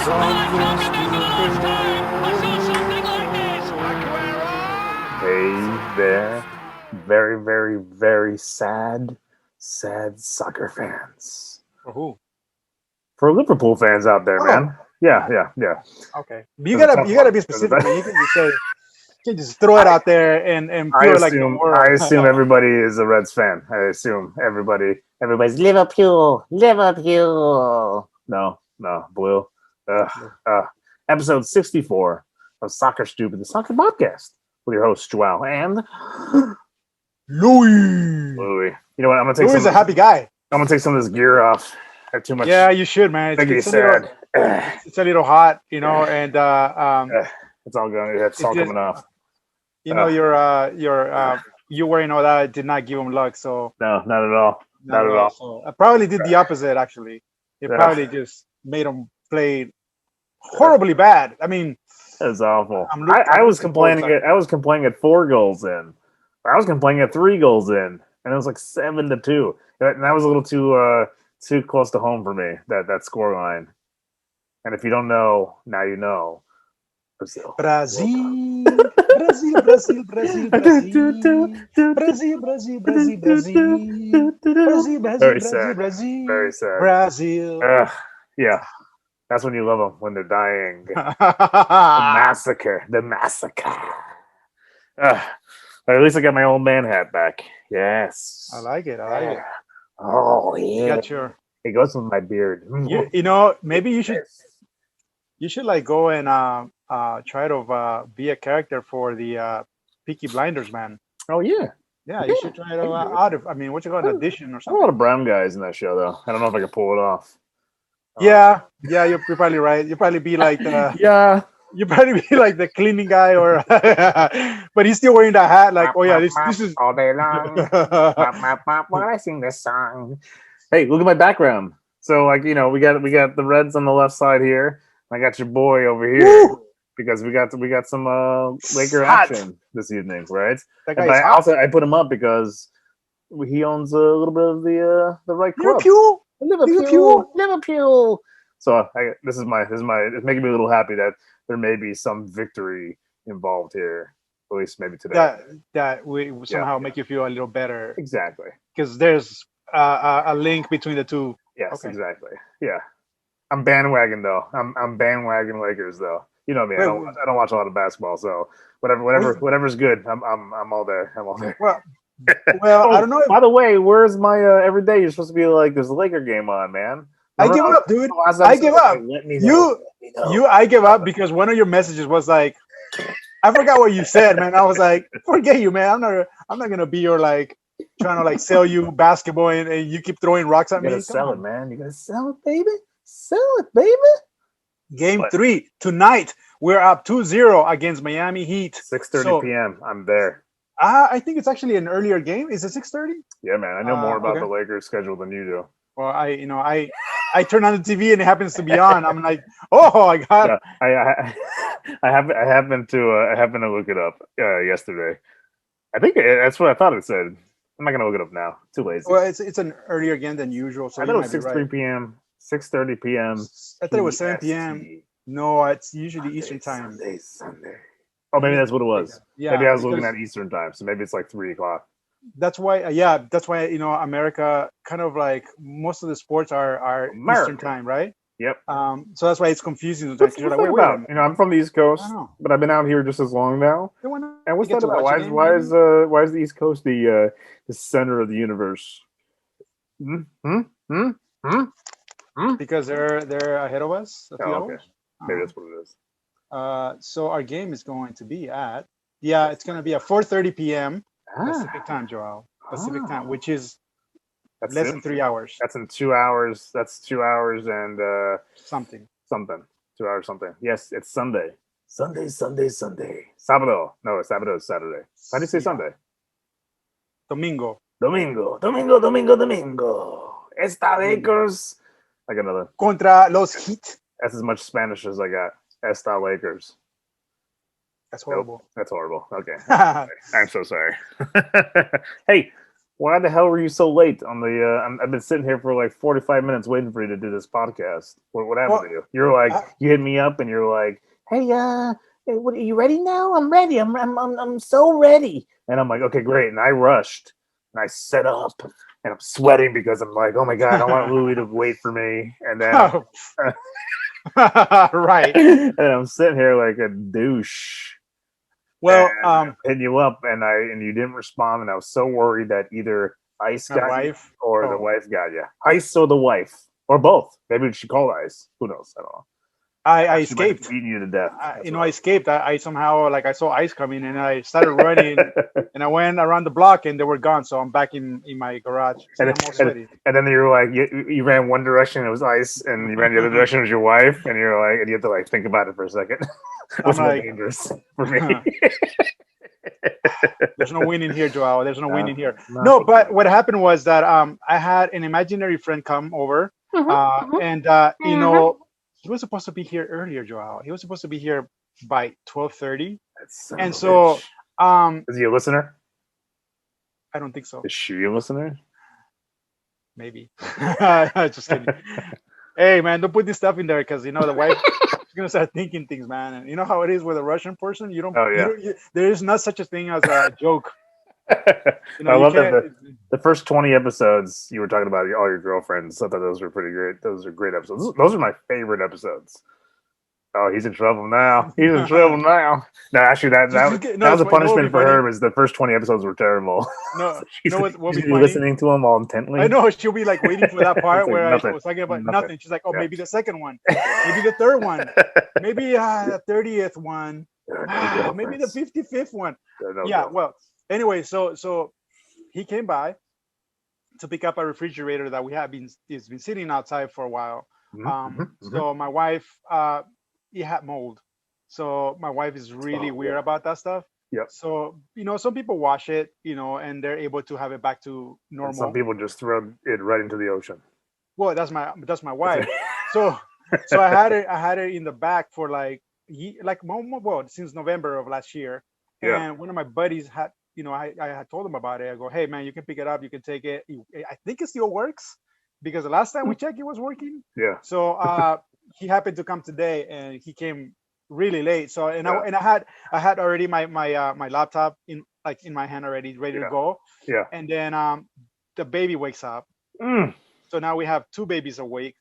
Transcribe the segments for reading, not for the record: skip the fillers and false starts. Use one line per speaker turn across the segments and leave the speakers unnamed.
Something stupid.
Hey there, very, very, very sad soccer fans.
For who?
For Liverpool fans out there,
Oh,
man. Yeah.
okay. You
There's a tough
gotta
one.
be
There's a
specific, man. You
tough-
can just say, you can just throw it
I,
out there and
I
feel like the
I
world.
assume everybody is a Reds fan. I assume everybody's Liverpool. No, blue. Ugh, Episode 64 of Soccer Stupid, the Soccer Podcast, with your host João and
Louis.
Louis. You know what?
Louis is a happy guy.
I'm gonna take some of this gear off. I have too much.
Yeah, you should, man.
Make me
It's a little,
sad. Ugh,
it's a little hot, and
it's all going. It's
it's
all
just,
coming off.
you wearing all that did not give him luck. So
No, not at all. Not at all.
So I probably did the opposite. Actually, it
Yeah.
probably just made him play horribly bad. I mean,
It's awful.
I'm
I was
looking forward
complaining.
to
I was complaining at 4 goals in. I was complaining at 3 goals in, and it was like 7-2. And that was a little too close to home for me. That score line. And if you don't know, now you know. Brazil.
Brazil, Brazil, Brazil, Brazil, Brazil, Brazil, Brazil, Brazil, Brazil, Brazil, Brazil,
Very
Brazil,
sad.
Brazil,
Very sad.
Brazil.
Yeah, that's when you love them, when they're dying. The massacre. But at least I got my old man hat back. Yes.
I like it. I like it.
Oh
You
yeah.
got your,
It goes with my beard.
maybe you should like go and try to be a character for the Peaky Blinders, man.
Oh yeah.
Yeah, you should try to I mean, what you call an audition or
There's a lot
something.
of brown guys in that show, though. I don't know if I can pull it off.
Yeah, you're probably right. You probably be like the
Yeah.
you probably be like the cleaning guy, or but he's still wearing that hat. Like, oh yeah, this is
all day long. When I sing this song. Hey, look at my background. So, like, we got the Reds on the left side here. I got your boy over here.
Woo!
Because we got some Laker
Hot.
action this evening, right?
That
But
guy is
I
hot.
also I put him up because he owns a little bit of the right club. Liverpool. So this is my it's making me a little happy that there may be some victory involved here, at least maybe today.
That we somehow make you feel a little better
Exactly.
because there's a link between the two.
Yes,
Okay.
exactly. Yeah. I'm bandwagon though. I'm bandwagon Lakers though. You know me. I don't watch a lot of basketball, so whatever's good. I'm all there. I'm all there.
Well, I don't know.
By the way, where's my every day? You're supposed to be like, there's a Laker game on, man.
I give up, dude. I give up. I give up because one of your messages was like, I forgot what you said, man. I was like, forget you, man. I'm not gonna be your like trying to like sell you basketball and you keep throwing rocks at
You
me.
gotta sell it, man. You gotta sell it, baby. Sell it, baby.
Game 3 tonight. We're up 2-0 against Miami Heat.
6:30 p.m. I'm there.
I think it's actually an earlier game. Is it 6:30?
Yeah, man. I know more about
okay.
the Lakers schedule than you do.
Well, I turn on the TV and it happens to be on. I'm like, oh, I got.
Yeah, I happened to look it up yesterday. I think that's what I thought it said. I'm not gonna look it up now. Too lazy.
Well, it's an earlier game than usual, so
I thought it was 6:30 p.m. 6:30 p.m.
I thought it was 7 p.m. No, it's usually Eastern time.
Sunday. Oh, maybe that's what it was.
Yeah,
maybe I was looking at Eastern time, so maybe it's like 3 o'clock.
That's why. That's why America kind of like most of the sports are Eastern time, right?
Yep.
So that's why it's confusing.
What's that about? I'm from the East Coast, but I've been out here just as long now. And what's that about? Why is the East Coast the center of the universe?
Because they're ahead of us.
Okay. Maybe that's what it is.
So our game is going to be at it's going to be at 4:30 p.m. Pacific time, Joel. Pacific time, which is less than 3 hours.
That's in 2 hours. That's 2 hours and
something.
2 hours something. Yes, it's Sunday. Sunday. Sábado. No, sábado is Saturday. How do you say Sunday?
Domingo.
Esta Lakers. I got another.
Contra los Heat.
That's as much Spanish as I got. Esta Lakers.
That's horrible.
Nope, that's horrible. Okay. I'm so sorry. Hey, Why the hell were you so late on the? I've been sitting here for like 45 minutes waiting for you to do this podcast. What happened to you? You're like, you hit me up and you're like, hey, what, are you ready now? I'm ready. I'm so ready. And I'm like, okay, great. And I rushed and I set up and I'm sweating because I'm like, oh my god, I don't want Louis to wait for me. And then,
right.
And I'm sitting here like a douche.
Well,
hit you up and you didn't respond, and I was so worried that either Ice got you or the wife got you. Ice or the wife or both. Maybe she called Ice. Who knows? I don't know.
I escaped.
Beating you to death.
I escaped. I somehow I saw Ice coming and I started running and I went around the block and they were gone. So I'm back in my garage.
And then you were like, you ran one direction, it was Ice, and you ran the other direction, it was your wife, and you're like, and you have to like think about it for a second. It's more dangerous for me.
There's no winning here, Joao. There's no winning here. No, but what happened was that I had an imaginary friend come over, and you know, he was supposed to be here earlier, Joao. He was supposed to be here by 12:30, and so
is he a listener?
I don't think so.
Is she a listener?
Maybe. Just kidding. Hey, man, don't put this stuff in there because you know the wife is gonna start thinking things, man. And you know how it is with a Russian person. You don't. There is not such a thing as a joke. You know,
I love that the first 20 episodes you were talking about all your girlfriends. I thought those were pretty great. Those are great episodes. Those are my favorite episodes. Oh, he's in trouble now. He's in trouble now. No, actually, that was a punishment for her. Is the first 20 episodes were terrible.
No,
she's listening to them all intently.
I know she'll be like waiting for that part where I was talking about nothing. She's like, oh, maybe the second one, maybe the third one, maybe the 30th one, maybe the 55th one. Yeah. Well, anyway, so he came by to pick up a refrigerator that we have been sitting outside for a while. So my wife, it had mold. So my wife is really weird about that stuff.
Yep.
So, you know, some people wash it, you know, and they're able to have it back to normal.
And some people just throw it right into the ocean.
Well, that's my wife. so I had it in the back for since November of last year. And one of my buddies had, you know, I had told him about it. I go, hey man, you can pick it up, you can take it. I think it still works because the last time we checked, it was working.
Yeah.
So he happened to come today, and he came really late. So I had already my laptop in my hand already, ready to go.
Yeah.
And then the baby wakes up. So now we have two babies awake,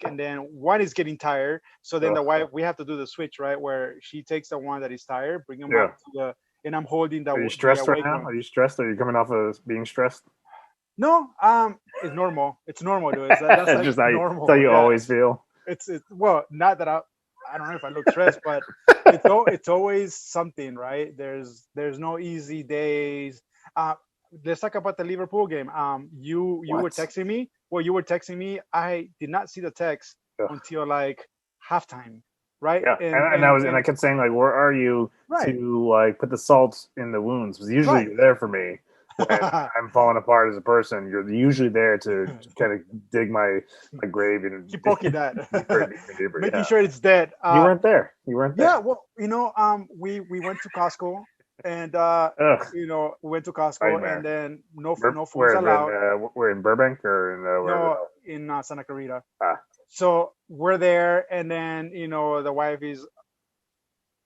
and then one is getting tired. So then the wife, we have to do the switch, right, where she takes the one that is tired, bring him up to the, and I'm holding the.
Are you stressed right now? Are you stressed? Are you coming off of being stressed?
No, it's normal. It's normal, dude. That's like
just
normal.
That's how you always feel.
It's well, not that I don't know if I look stressed, but it's always something, right? There's no easy days. Let's talk about the Liverpool game. You were texting me. Well, you were texting me. I did not see the text until like halftime, right?
Yeah, and I kept saying like, "Where are you?" To like put the salt in the wounds. Because usually you're there for me when I'm falling apart as a person. You're usually there to kind of dig my grave and
keep poking that, making sure it's dead.
You weren't there.
Yeah, well, you know, we went to Costco. And you know, we went to Costco, and then no phones allowed.
We're in Burbank or
in Santa Clarita. So we're there, and then you know the wife is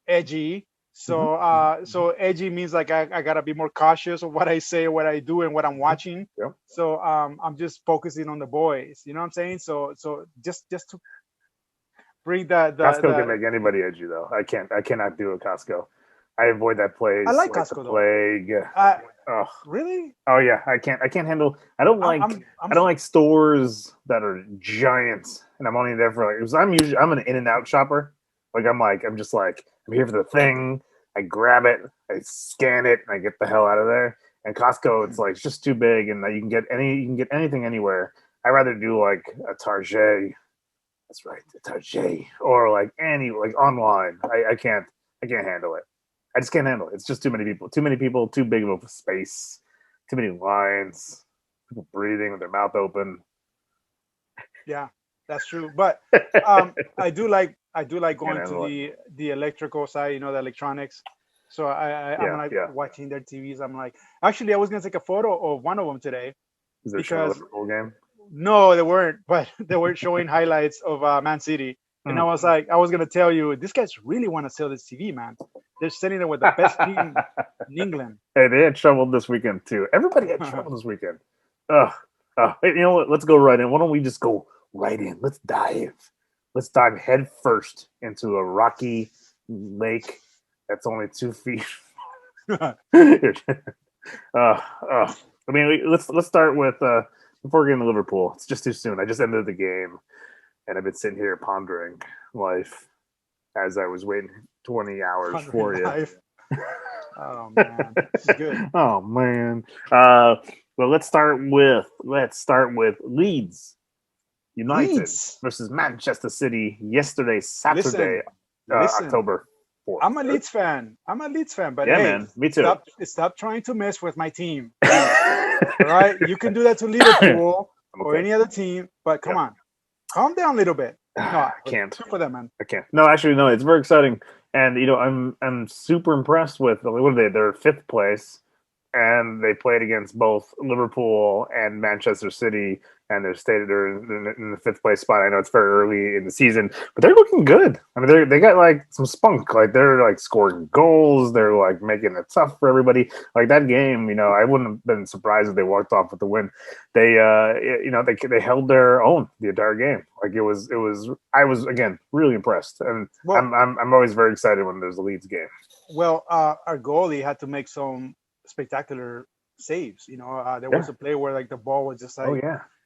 edgy. So so edgy means like I gotta be more cautious of what I say, what I do, and what I'm watching.
Yep.
So I'm just focusing on the boys. You know what I'm saying? So just to bring the
Costco can make anybody edgy though. I cannot do a Costco. I avoid that place.
I like Costco,
the plague.
Really?
Oh yeah, I can't handle. I don't like stores that are giant, and I'm only there for like. I'm an in and out shopper. I'm just like I'm here for the thing. I grab it, I scan it, and I get the hell out of there. And Costco, it's like it's just too big, and you can get anything anywhere. I rather do like a Target. That's right, a Target, or like online. I can't handle it. I just can't handle it. It's just too many people, too big of a space, too many lines, people breathing with their mouth open.
Yeah, that's true. But I do like going to the electrical side, you know, the electronics. So I'm like watching their TVs. I'm like, actually, I was gonna take a photo of one of them today.
Is there showing a Liverpool game?
No, they weren't, but they were showing highlights of Man City. And I was like, I was gonna tell you, these guys really want to sell this TV, man. They're sending it with the best team in England.
Hey, they had trouble this weekend too. Everybody had trouble this weekend. You know what? Let's go right in. Why don't we just go right in? Let's dive. Let's dive head first into a rocky lake that's only 2 feet. I mean, let's start with before getting to Liverpool. It's just too soon. I just ended the game, and I've been sitting here pondering life as I was waiting 20 hours for you.
Oh man, this is good.
Oh man. Well, let's start with Leeds United versus Manchester City yesterday, Saturday,
Listen.
October 4th.
I'm a Leeds fan, but
yeah,
hey,
man, me too.
Stop trying to mess with my team. All right, you can do that to Liverpool or any other team, but come on, calm down a little bit. No,
I can't.
For that, man.
I can't. No, actually, no. It's very exciting, and I'm super impressed with what are they? They're 5th place, and they played against both Liverpool and Manchester City, and they're in the 5th place spot. I know it's very early in the season, but they're looking good. I mean, they got like some spunk. Like they're like scoring goals. They're like making it tough for everybody. Like that game, I wouldn't have been surprised if they walked off with the win. They held their own the entire game. Like it was. I was again really impressed, and I'm always very excited when there's a Leeds game.
Well, our goalie had to make some spectacular saves. There was a play where like the ball was just like,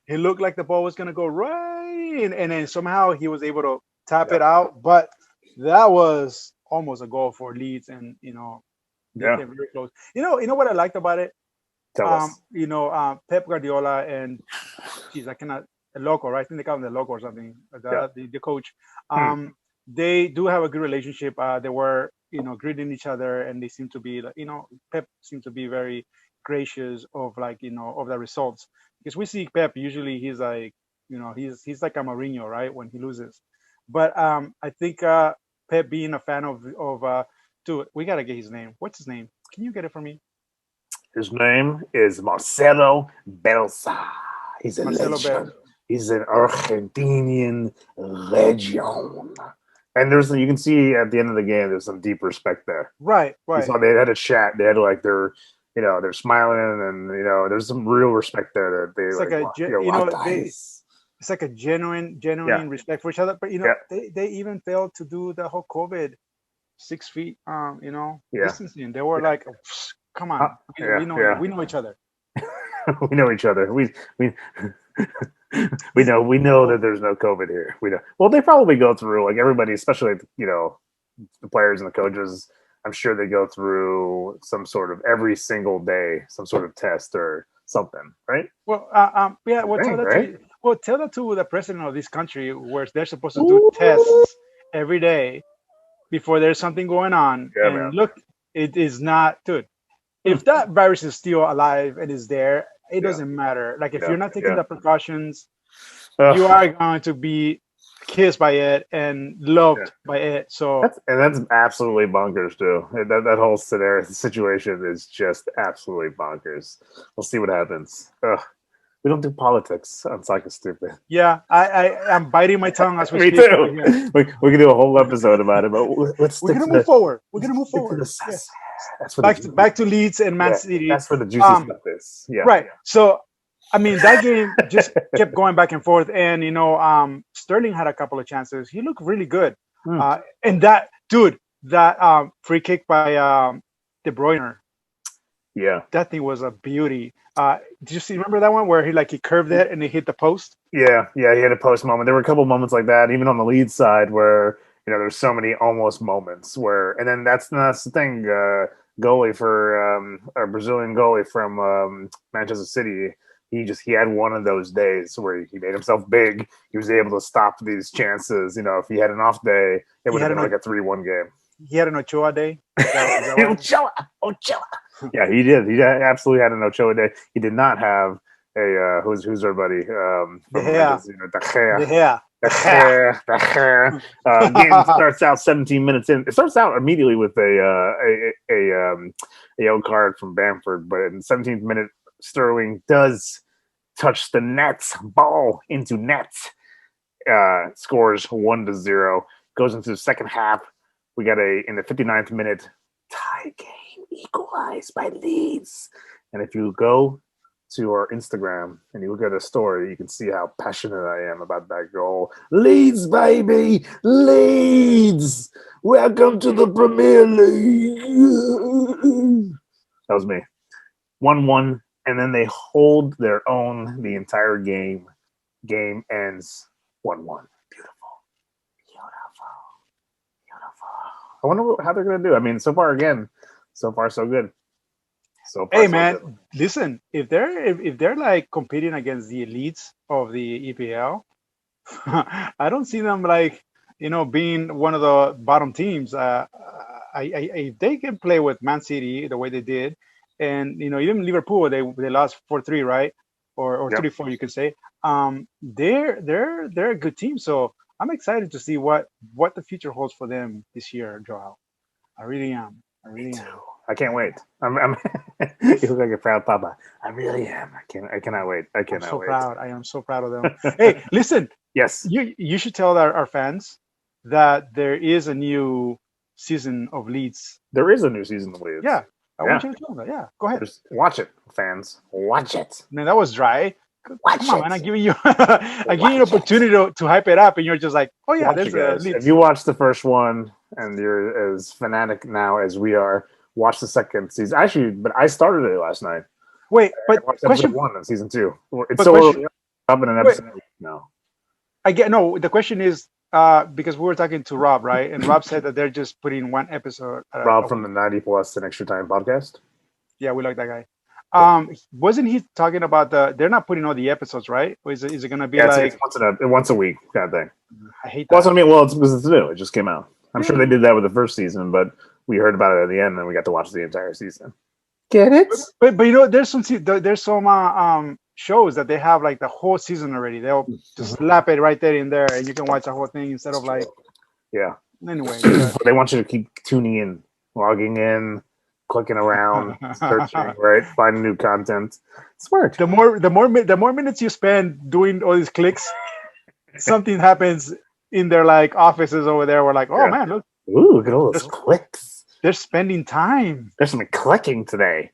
it looked like the ball was gonna go right, and then somehow he was able to tap it out. But that was almost a goal for Leeds, and they came very close. You know what I liked about it?
Tell us.
Pep Guardiola and I cannot Loco, right? I think they call him the Loco or something. The coach. They do have a good relationship. They were greeting each other, and they seem to be Pep seemed to be very gracious of of the results, because we see Pep usually he's like he's like a Mourinho, right, when he loses. But I think Pep being a fan of dude, we gotta get his name. What's his name? Can you get it for me?
His name is Marcelo Bielsa. He's a legend. He's an Argentinian legend. And you can see at the end of the game, there's some deep respect there.
Right.
So they had a chat. They had like they're smiling, and there's some real respect there. That they
it's like a genuine respect for each other. But they even failed to do the whole COVID 6 feet, distancing. They were like, come on, we know each other.
We know each other. We know that there's no COVID here. We know. Well, they probably go through like everybody, especially the players and the coaches. I'm sure they go through some sort of every single day, some sort of test or something, right?
Well, tell that to the president of this country, where they're supposed to do tests every day before there's something going on.
Yeah,
and look, it is not, dude. If that virus is still alive and is there, it doesn't matter. Like if you're not taking the precautions, you are going to be kissed by it and loved by it. So
that's absolutely bonkers too. That whole situation is just absolutely bonkers. We'll see what happens. We don't do politics on Soccer Stupid.
Yeah, I'm biting my tongue as we
speak. Me too. We can do a whole episode about it, but we're gonna move
forward. We're gonna move forward.
That's
back to Leeds and Man City.
That's where the juicy stuff is. Yeah.
Right. So, I mean, that game just kept going back and forth, and Sterling had a couple of chances. He looked really good, and that free kick by De Bruyne.
Yeah,
that thing was a beauty. Did you remember that one where he curved it and he hit the post?
Yeah, he had a post moment. There were a couple moments like that, even on the Leeds side, where there's so many almost moments where, and then that's the thing. Goalie for a Brazilian goalie from Manchester City. He had one of those days where he made himself big. He was able to stop these chances. If he had an off day, it would have been like a 3-1 game.
He had an Ochoa day.
Ochoa. Yeah, he did. He absolutely had an Ochoa day. He did not have a who's our buddy?
De Gea.
Game starts out 17 minutes in. It starts out immediately with a yellow card from Bamford, but in the 17th minute, Sterling does touch the nets, ball into nets, scores 1-0. Goes into the second half. We got in the 59th minute tie game equalized by Leeds. And if you go to our Instagram and you look at the story, you can see how passionate I am about that goal. Leeds, baby! Leeds! Welcome to the Premier League! That was me. 1-1, and then they hold their own the entire game. Game ends 1-1. Beautiful. I wonder how they're going to do. I mean, so far, so good. So far,
hey man, listen, if they're like competing against the elites of the EPL, I don't see them like being one of the bottom teams. If they can play with Man City the way they did, and even Liverpool, they lost 4-3, right, or 3-4, you could say. They're a good team, so I'm excited to see what the future holds for them this year, Joel. I really am.
Me too. I can't wait. I'm you look like a proud papa. I really am. I cannot wait. I cannot wait.
Proud. I am so proud of them. Hey, listen.
Yes.
You should tell our fans that there is a new season of Leeds.
There is a new season of Leeds.
Yeah. I want you to tell them that. Yeah. Go ahead.
Just watch it, fans. Watch it.
Man, that was dry.
Watch
Come on, man. I'm giving you an opportunity to hype it up, and you're just like, oh yeah,
watch
there's a Leeds.
If you watched the first one and you're as fanatic now as we are, watch the second season. Actually, but I started it last night.
Wait, but
I watched
question
1 and season 2. It's so early up in an episode. No.
The question is because we were talking to Rob, right? And Rob said that they're just putting one episode.
Rob from the 90 Plus and Extra Time podcast.
Yeah, we like that guy. Wasn't he talking about they're not putting all the episodes, right? Or is it going to be like
it's once a week kind of thing?
I hate that.
Well, I mean, it's because it's new. It just came out. I'm sure they did that with the first season, but we heard about it at the end, and we got to watch the entire season. Get it?
But there's some shows that they have like the whole season already. They'll just slap it right there in there, and you can watch the whole thing instead of like.
Yeah.
Anyway,
they want you to keep tuning in, logging in, clicking around, searching, right, finding new content. Smart.
The more minutes you spend doing all these clicks, something happens in their like offices over there. We're like, oh man, look.
Ooh, look at all those clicks.
They're spending time.
There's some clicking today.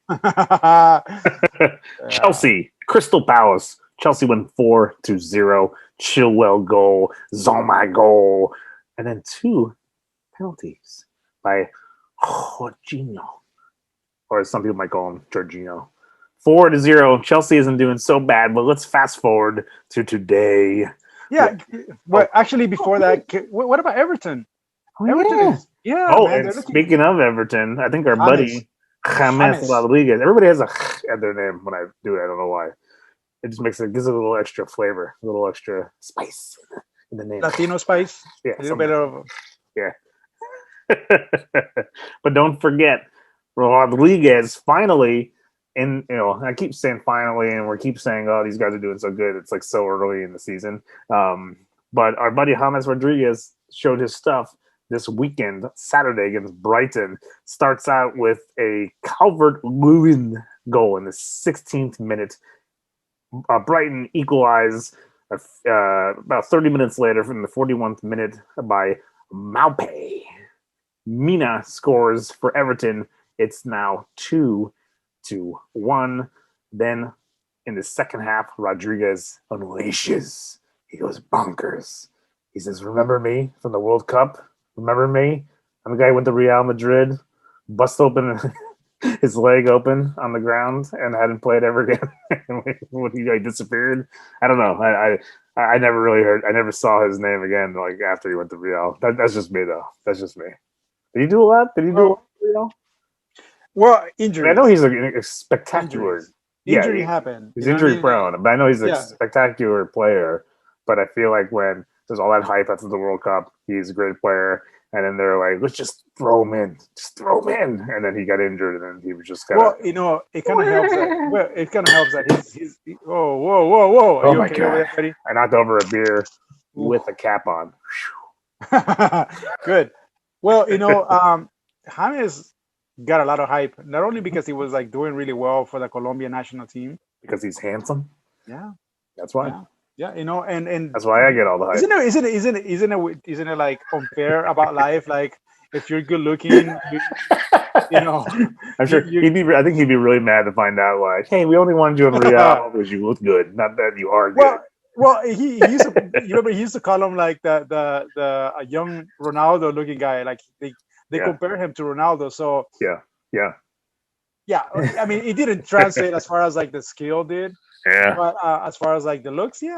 Chelsea, Crystal Palace. Chelsea won 4-0. Chilwell goal, Zoma goal, and then 2 penalties by Jorginho, or as some people might call him, Jorginho. 4-0. Chelsea isn't doing so bad, but let's fast forward to today.
Yeah, well, actually, before that, what about Everton? Everton
and speaking of Everton, I think our buddy James Rodriguez. Everybody has a at their name when I do it. I don't know why. It just gives it a little extra flavor, a little extra spice in the name.
Latino spice.
Yeah,
a little bit of.
Yeah. But don't forget, Rodriguez finally. And I keep saying finally, and we keep saying, "Oh, these guys are doing so good." It's like so early in the season. But our buddy James Rodriguez showed his stuff this weekend, Saturday against Brighton. Starts out with a Calvert-Lewin goal in the 16th minute. Brighton equalize about 30 minutes later from the 41th minute by Maupay. Mina scores for Everton. It's now 2-1. Then in the second half, Rodriguez unleashes. He goes bonkers. He says, "Remember me from the World Cup? Remember me? I'm the guy who went to Real Madrid, bust open his leg open on the ground and hadn't played ever again when he disappeared." I don't know. I never really heard. I never saw his name again. Like after he went to Real. That's just me though. That's just me. Did he do a lot? Did he do a lot for Real?
Well, injury.
I know he's a spectacular.
Injury happened.
He's injury prone, but I know he's a spectacular player. But I feel like when there's all that hype after the World Cup, he's a great player. And then they're like, let's just throw him in. Just throw him in. And then he got injured, and then he was just kind of...
Well, it kind of helps that... he's... Whoa. Are
oh, my God. I knocked over a beer. with a cap on.
Good. Well, James got a lot of hype, not only because he was like doing really well for the Colombian national team.
Because he's handsome.
Yeah.
That's why.
Yeah, and
that's why I get all the hype.
Isn't it like unfair about life? Like if you're good looking,
I'm sure I think he'd be really mad to find out, like, hey, we only wanted you in Real because you look good, not that you are good.
Well, he used to, remember he used to call him like the young Ronaldo looking guy. Like they compare him to Ronaldo. So
yeah.
I mean, it didn't translate as far as like the skill did.
Yeah.
But as far as like the looks, they
he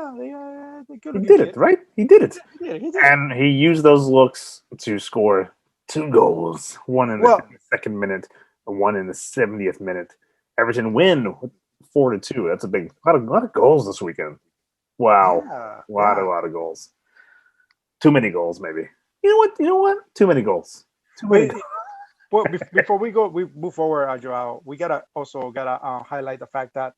did it, right? He did it.
He did.
And he used those looks to score 2 goals, one in the 52nd minute, and one in the 70th minute. Everton win 4-2. That's a lot of goals this weekend. Wow. A lot of goals. Too many goals, maybe. You know what? Too many goals.
Well, before we move forward, Joao, we gotta highlight the fact that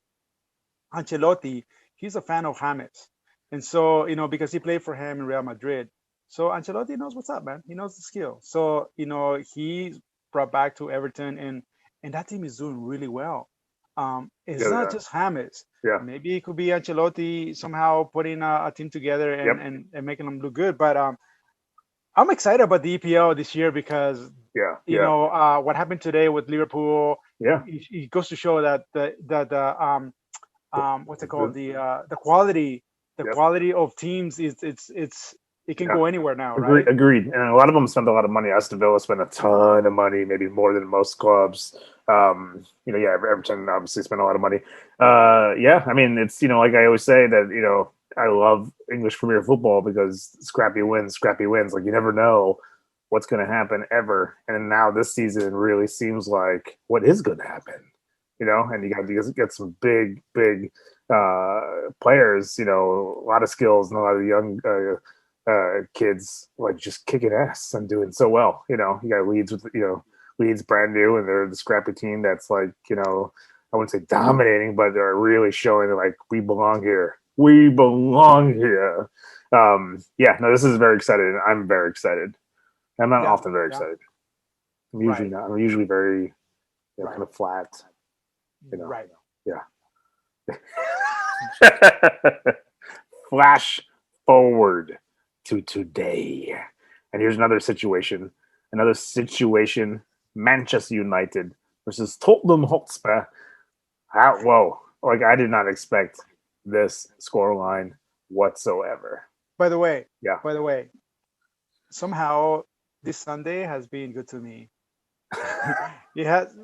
Ancelotti, he's a fan of James, and so because he played for him in Real Madrid, so Ancelotti knows what's up, man. He knows the skill. So he brought back to Everton, and that team is doing really well. It's not just James.
Yeah.
Maybe it could be Ancelotti somehow putting a team together and making them look good. But I'm excited about the EPL this year because what happened today with Liverpool.
Yeah.
It goes to show that what's it called, the quality of teams it can go anywhere now, right?
Agreed. And a lot of them spend a lot of money. Aston Villa spent a ton of money, maybe more than most clubs. Everton obviously spent a lot of money. I mean, it's like I always say that I love English Premier Football because scrappy wins. Like you never know what's going to happen ever. And now this season really seems like what is going to happen. And you get some big players, a lot of skills and a lot of young kids like just kicking ass and doing so well. You got Leeds brand new, and they're the scrappy team that's like, I wouldn't say dominating, but they're really showing that like we belong here. We belong here. This is very exciting, and I'm very excited. I'm not often very excited. I'm usually not. I'm usually very kind of flat.
Right.
Yeah. Flash forward to today. And here's another situation. Manchester United versus Tottenham Hotspur. I did not expect this scoreline whatsoever.
By the way, somehow this Sunday has been good to me. It has,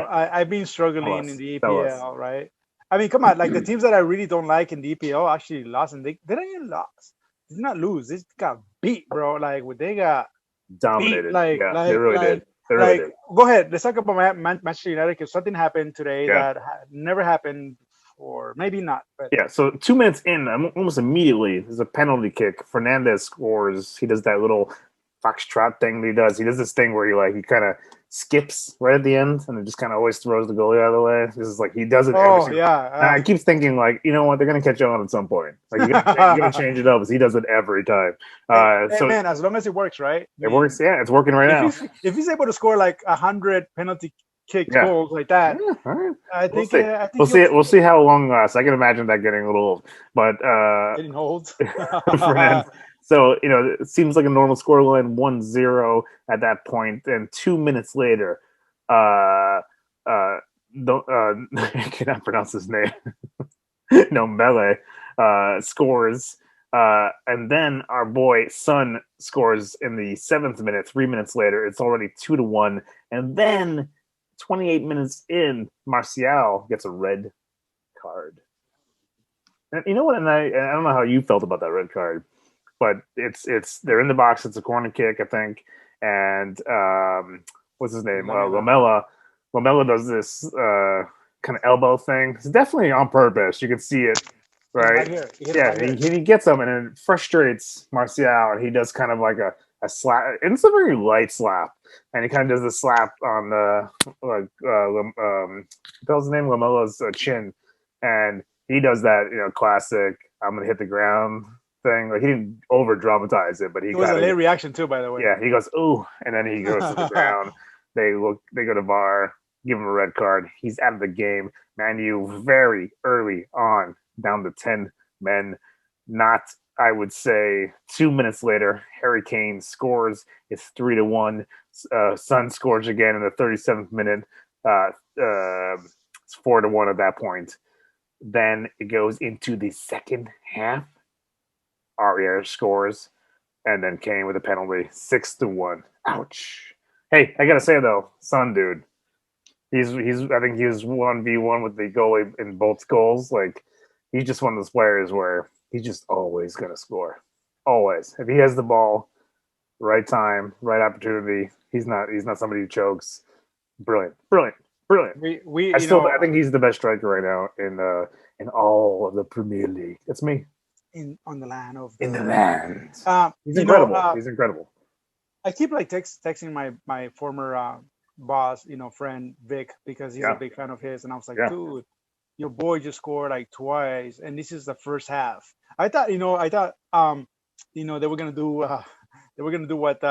I've been struggling in the EPL, right? I mean, come on, like the teams that I really don't like in the EPL actually lost, and they didn't even lost. They did not lose. They got beat, bro. Like they got
dominated.
Beat,
they really did. They really did.
Go ahead. Let's talk about Manchester United because something happened today that never happened before. Maybe not. But
so 2 minutes in, almost immediately, there's a penalty kick. Fernandez scores. He does that little foxtrot thing that he does. He does this thing where he kind of skips right at the end and it just kind of always throws the goalie out of the way. This is like he does it. I keep thinking like, you know what, they're gonna catch on at some point. Like you're gonna change it up because he does it every time.
Man, as long as it works, right?
It works. Yeah, it's working right now.
If he's able to score like 100 penalty kick goals like that,
all right.
I think
we'll see how long lasts. I can imagine that getting a little old, but
getting old.
So, it seems like a normal scoreline, 1-0 at that point. And 2 minutes later, I cannot pronounce his name. No, Mele scores. And then our boy Son scores in the 7th minute. 3 minutes later, it's already 2-1. And then 28 minutes in, Martial gets a red card. And you know what? And I don't know how you felt about that red card. But they're in the box. It's a corner kick, I think. And what's his name? Lamela. Lamela does this kind of elbow thing. It's definitely on purpose. You can see it, right? He gets him, and it frustrates Martial, and he does kind of like a slap. And it's a very light slap, and he kind of does the slap on the what's his name? Lamela's chin, and he does that, classic. I'm gonna hit the ground. thing. Like he didn't over dramatize it, but
it was a late reaction too, by the way.
Yeah, he goes ooh, and then he goes to the ground. They go to VAR, give him a red card. He's out of the game. Man U very early on, down to 10 men. Not, I would say, 2 minutes later, Harry Kane scores. It's 3-1. Son scores again in the 37th minute. It's 4-1 at that point. Then it goes into the second half. Aurier scores, and then Kane with a penalty, 6-1. Ouch. Hey, I gotta say though, Son, dude, he's. I think he was 1v1 with the goalie in both goals. Like he's just one of those players where he's just always gonna score. Always, if he has the ball, right time, right opportunity, he's not somebody who chokes. Brilliant. I think he's the best striker right now in all of the Premier League. It's me.
In the land.
He's incredible. He's incredible.
I keep like texting my former boss, friend Vic, because he's a big fan of his, and I was like, dude, your boy just scored like twice, and this is the first half. I thought they were gonna do what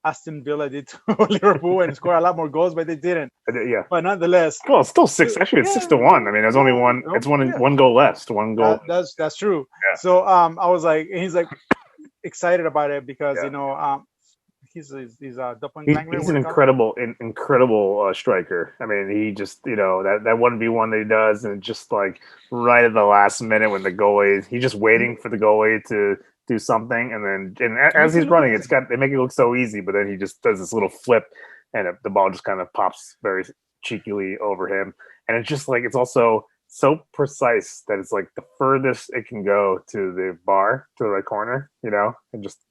Aston Villa did to Liverpool and score a lot more goals, but they didn't.
Yeah.
But nonetheless,
well, it's still 6. Actually, it's 6-1. I mean, there's only one. It's one goal left. One goal.
That's true.
Yeah.
So I was like, he's like excited about it because he's a doppelganger.
He's an incredible striker. I mean, he just that 1v1 that he does, and just like right at the last minute when the goalie, he's just waiting for the goalie to do something, and as he's running, they make it look so easy, but then he just does this little flip, and the ball just kind of pops very cheekily over him, and it's just like it's also so precise that it's like the furthest it can go to the bar, to the right corner, and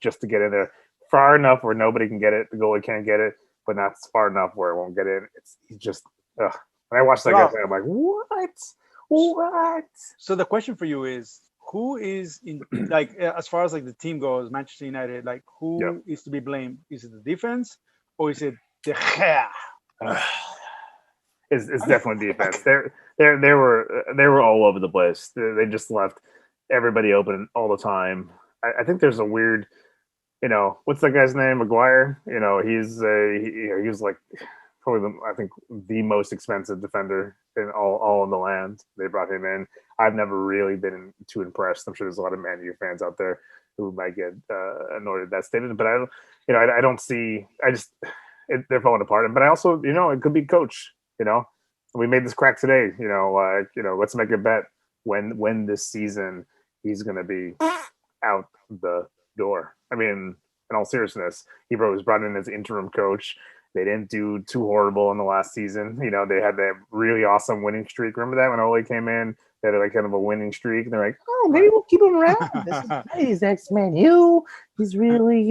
just to get in there far enough where nobody can get it, the goalie can't get it, but not far enough where it won't get in. He's just when I watch that guy play, I'm like, what?
So the question for you is, who is in like as far as like the team goes, Manchester United, like who is to be blamed? Is it the defense or is it the
It's definitely defense. They were all over the place. They just left everybody open all the time. I think there's a weird, what's that guy's name? Maguire. He was like probably the most expensive defender in all in the land. They brought him in. I've never really been too impressed. I'm sure there's a lot of Man U fans out there who might get annoyed at that statement, but I don't see. They're falling apart. But I also, it could be coach. We made this crack today. Let's make a bet when this season he's going to be out the door. I mean, in all seriousness, he was brought in as interim coach. They didn't do too horrible in the last season. They had that really awesome winning streak. Remember that when Ole came in? They had like kind of a winning streak. And they're like, oh, maybe we'll keep him around. He's ex-Man U. He's really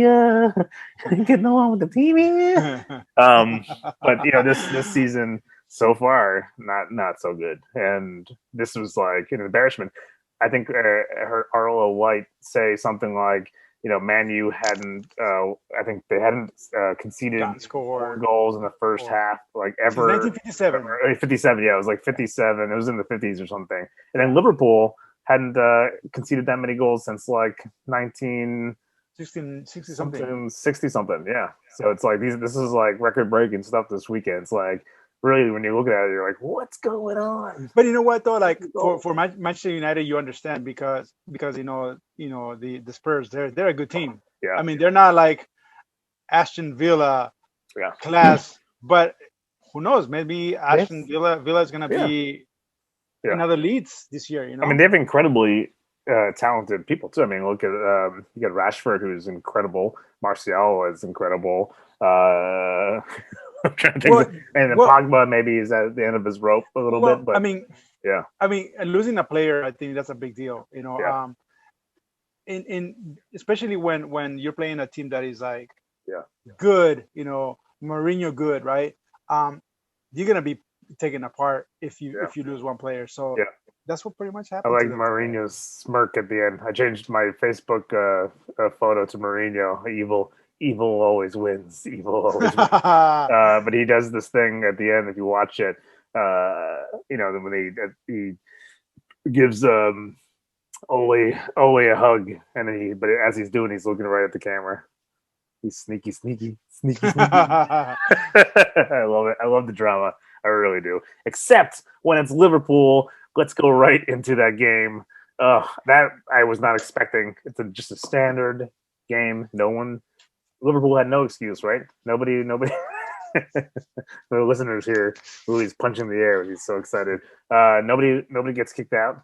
getting along with the team here. But this season so far, not so good. And this was like an embarrassment. I think heard Arlo White say something like, Man U hadn't. I think they hadn't conceded 4 goals in the first half, like ever.
1957.
57, yeah, it was like 57. It was in the 50s or something. And then Liverpool hadn't conceded that many goals since like
60 something.
60 something, yeah. So it's like this is like record breaking stuff this weekend. It's like really when you look at it, you're like, what's going on?
But you know what though, like for Manchester United, you understand because the Spurs, they're a good team.
Yeah.
I mean, they're not like Aston Villa class, but who knows? Maybe Aston Villa is gonna be another Leeds this year.
I mean, they have incredibly talented people too. I mean, look at you got Rashford, who's incredible. Martial is incredible. I'm trying to think, and then Pogba maybe is at the end of his rope a little bit. But
I mean, losing a player, I think that's a big deal. In especially when you're playing a team that is like good, Mourinho good, right? You're gonna be taken apart if you lose one player. So that's what pretty much happened.
I like Mourinho's smirk at the end. I changed my Facebook photo to Mourinho. Evil always wins. Evil always wins. But he does this thing at the end. If you watch it, when he gives Ole a hug, and then but as he's doing, he's looking right at the camera. He's sneaky. I love it. I love the drama. I really do. Except when it's Liverpool. Let's go right into that game. That I was not expecting. It's just a standard game. Liverpool had no excuse, right? Nobody. The listeners here, Louis punching the air. He's so excited. Nobody gets kicked out.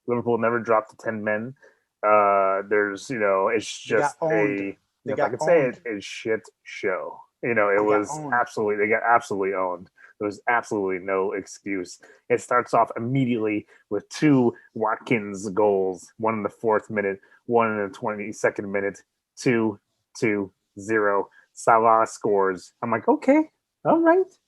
Liverpool never dropped to 10 men. It's just if I could say it, a shit show. They got absolutely owned. There was absolutely no excuse. It starts off immediately with 2 Watkins goals, one in the 4th minute, one in the 22nd minute, 2-0. Salah scores. I'm like, okay, all right, it's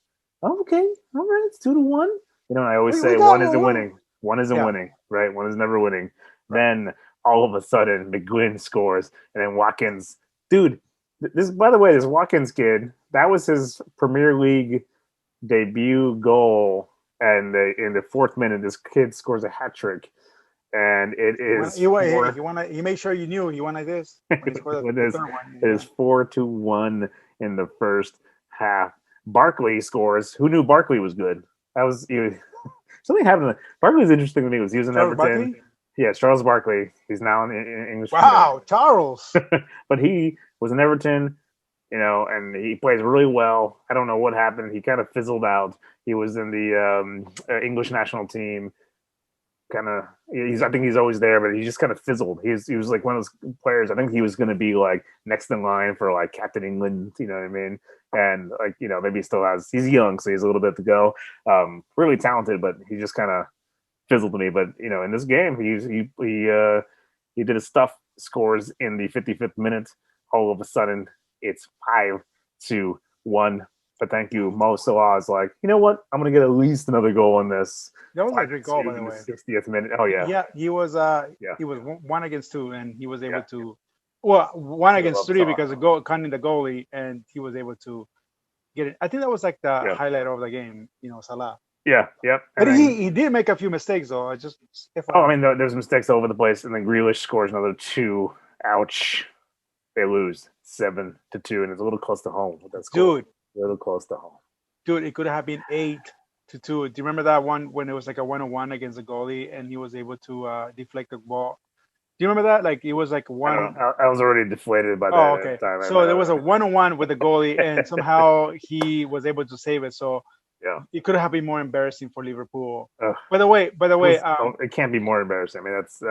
2-1. I always say one isn't winning. One isn't winning, right? One is never winning. Right. Then all of a sudden, McGuinn scores, and then Watkins. Dude, this Watkins kid, that was his Premier League debut goal, and in the 4th minute, this kid scores a hat trick, and it is.
He made sure you knew he won like this.
It is 4-1 in the first half. Barkley scores. Who knew Barkley was good? Something happened. Barkley's interesting to me. He was in Everton. Barkley? Yeah, Charles Barkley. He's now in English.
Wow, Charles.
But he was in Everton, and he plays really well. I don't know what happened. He kind of fizzled out. He was in the English national team. I think he's always there, but he just kind of fizzled. He was like one of those players. I think he was going to be like next in line for like Captain England. You know what I mean? And maybe he's young, so he's a little bit to go. Really talented, but he just kind of fizzled to me. But in this game, he did his stuff. Scores in the 55th minute. All of a sudden, it's 5-1. But thank you, Mo Salah is like, you know what? I'm gonna get at least another goal on this.
That was a great goal, by the way.
60th minute. Oh yeah.
Yeah, he was 1 against 2, and he was able to. Well, 1 against 3 because the goal counting the goalie, and he was able to get it. I think that was like the highlight of the game. Salah.
Yeah, yep.
But he did make a few mistakes though.
There's mistakes all over the place, and then Grealish scores another 2. Ouch. They lose 7-2, and it's a little close to home.
Dude.
A little close to home.
Dude, it could have been 8-2. Do you remember that one when it was like a 1-on-1 against the goalie and he was able to deflect the ball? Do you remember that? Like it was like one.
I was already deflated by that.
Oh, okay. So there was a 1-on-1 with the goalie, and somehow he was able to save it. So it could have been more embarrassing for Liverpool. By the way,
it can't be more embarrassing. I mean, that's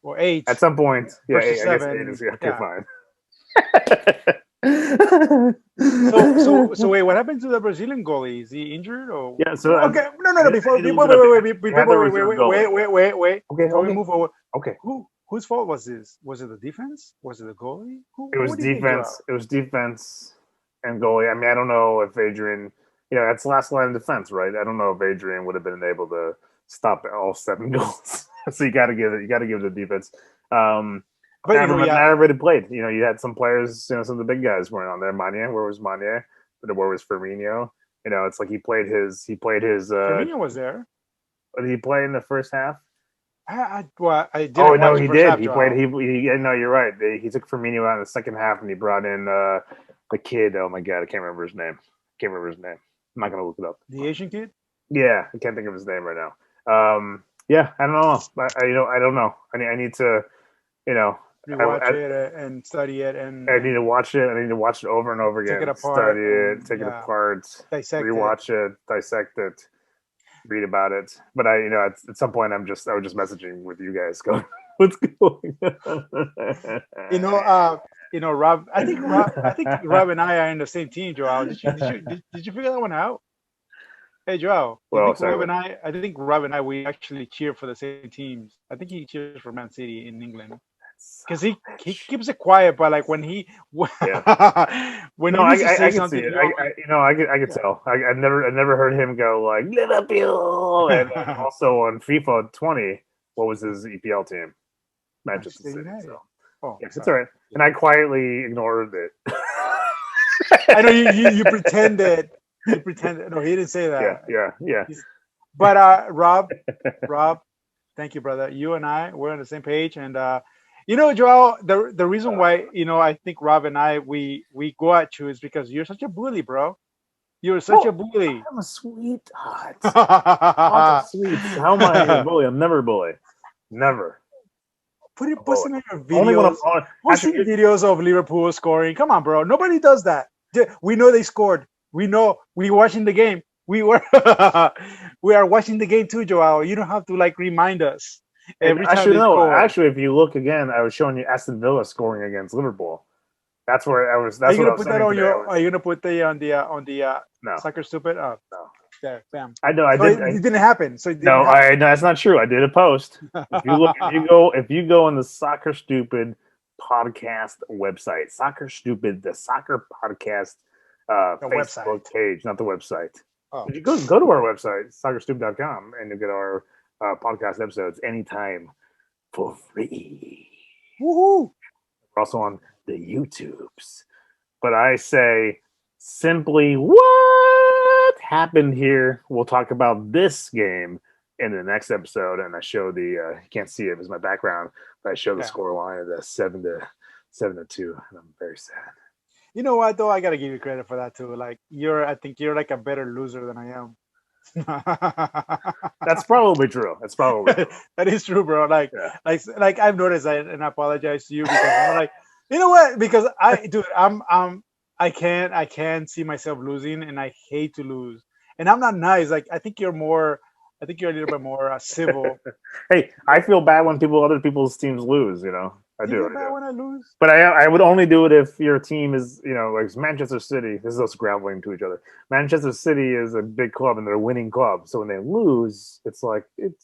Or 8
at some point. Yeah, 8,
7.
I guess 8 is okay, fine.
So wait, what happened to the Brazilian goalie? Is he injured or?
Yeah. So
okay, no. Wait. Okay, before we move forward.
Okay.
Whose fault was this? Was it the defense? Was it the goalie?
It was defense. It was defense and goalie. I mean, I don't know if Adrian. That's the last line of defense, right? I don't know if Adrian would have been able to stop all 7 goals. So you got to give it the defense. But everybody played. You had some players. Some of the big guys weren't on there. Mane, where was Mane? Where was Firmino? It's like he played his.
Firmino was there.
Did he play in the first half?
I didn't.
Oh no, he did. He played. No, you're right. He took Firmino out in the second half, and he brought in the kid. Oh my god, I can't remember his name. I'm not gonna look it up.
The Asian kid?
Yeah, I can't think of his name right now. Yeah, I don't know. I don't know. I need to,
rewatch it and study it, and
I need to watch it. I need to watch it over and over again.
Take it apart,
study it, take it apart,
rewatch
it, dissect it, read about it. But at some point, I was just messaging with you guys, going, "What's going
on?" Rob. I think Rob and I are in the same team, Joel. Did you figure that one out? Hey, Joel. I think Rob and I, we actually cheer for the same teams. I think he cheers for Man City in England. Because he keeps it quiet, but like when he when he needs to say something,
I could tell. I've never heard him go like Liverpool, and also on FIFA 20, what was his EPL team? Manchester City. So. It's all right. And I quietly ignored it.
I know you pretended. No, he didn't say that.
Yeah.
But Rob, Thank you, brother. You and we're on the same page, and Joel, the reason why I think Rob and I we go at you is because you're such a bully, bro. You're such a bully.
I'm a sweetheart. Lots of sweets. How am I a bully? I'm never a bully. Never.
Post some of your videos.
Only when I'm
posting videos of Liverpool scoring. Come on, bro. Nobody does that. We know they scored. We know we watching the game. We are watching the game too, Joao. You don't have to remind us every time they score.
Actually, if you look again, I was showing you Aston Villa scoring against Liverpool. That's where I was. That's
are you gonna put that on your? Are you gonna put the on the
no.
Soccer Stupid? Oh
no.
There, bam.
I know. I did.
It didn't happen. So
no, that's not true. I did a post. If you go on the Soccer Stupid podcast website, Soccer Stupid, the soccer podcast Facebook website. Page, not the website. Oh. You go to our website, soccerstupid.com, and you get our podcast episodes anytime for free.
Woohoo!
We're also on the YouTubes. But I say simply, what happened here? We'll talk about this game in the next episode, and I show the you can't see it as my background, but I show the score line of the 7-2, and I'm very sad.
You know what though? I gotta give you credit for that too. I think you're a better loser than I am.
That's probably true.
That is true, bro. Like I've noticed, and I apologize to you because I'm like, you know what? Because I can't see myself losing, and I hate to lose. And I'm not nice. I think you're a little bit more civil.
Hey, I feel bad when other people's teams lose. I do.
You feel bad when I lose?
But I would only do it if your team is, like Manchester City. This is us grappling to each other. Manchester City is a big club and they're a winning club. So when they lose, it's like it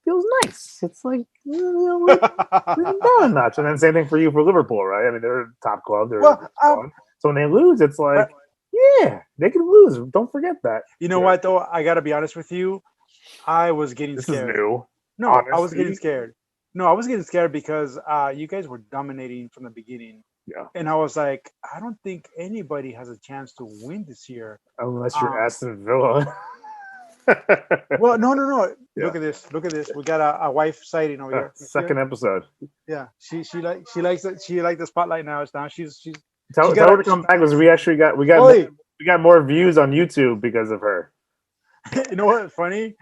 feels nice. It's like we're down a notch. And then same thing for you for Liverpool, right? I mean, they're a top club. So when they lose, it's like, yeah, they can lose. Don't forget that.
You know what, though? I got to be honest with you. I was getting scared.
This is new.
No, honestly. I was getting scared. No, I was getting scared because you guys were dominating from the beginning.
Yeah.
And I was like, I don't think anybody has a chance to win this year.
Unless you're Aston Villa.
Well, no. Yeah. Look at this. We got a wife sighting over here.
Second episode.
Yeah. She likes it. She likes the spotlight now. She's
tell her to come back because we got more views on YouTube because of her.
You know what's funny?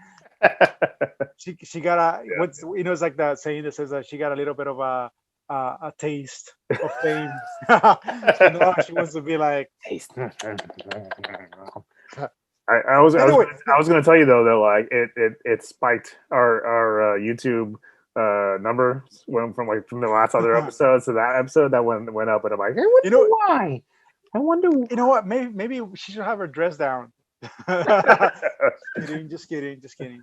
She got it's like that saying that says that she got a little bit of a taste of fame. She wants to be like
taste. I was going to tell you though that like it spiked our YouTube number went from the last other episode to that episode that went up, and I'm like, hey, why? I wonder.
You know what? Maybe she should have her dress down. Just kidding.
It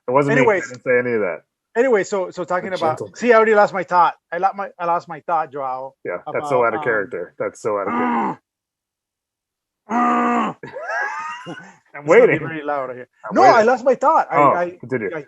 wasn't me. I didn't say any of that.
Anyway, so talking about. See, I already lost my thought. I lost my thought, Joao.
Yeah, that's so out of character. I'm waiting.
Very loud here. I lost my thought.
Continue.
All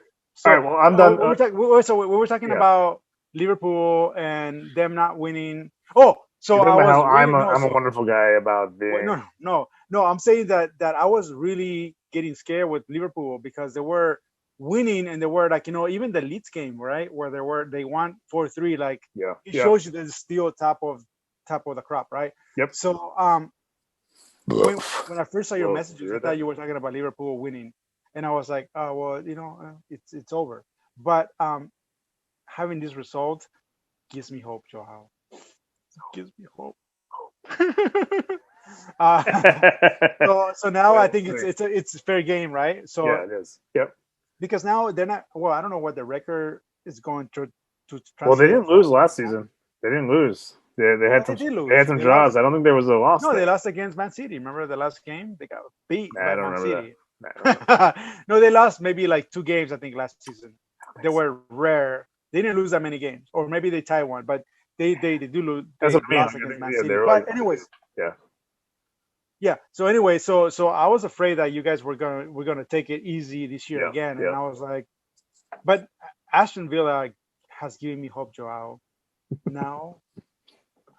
right. Well, I'm done.
We were talking about Liverpool and them not winning. Oh, so
I'm a wonderful guy about being.
No. I'm saying that I was really getting scared with Liverpool because they were winning and they were even the Leeds game, right, where they won 4-3. It shows you that it's still top of the crop, right?
Yep.
So when I first saw your messages, I thought you were talking about Liverpool winning, and I was like, oh well, it's over. But having this result gives me hope, Joao. Gives me hope. So now I think it's fair game, right? So
yeah, it is. Yep.
Because now they're not. Well, I don't know what the record is going to.
Well, they didn't lose last season. They didn't lose. They had some draws. I don't think there was a loss.
No, they lost against Man City. Remember the last game? They got beat by Man City. No, they lost maybe like 2 games, I think, last season. They were rare. They didn't lose that many games, or maybe they tied one, but they do lose. They lost against Man City. But anyways, yeah. So anyway, so I was afraid that you guys were gonna take it easy this year again, and I was like, but Aston Villa has given me hope, Joao. Now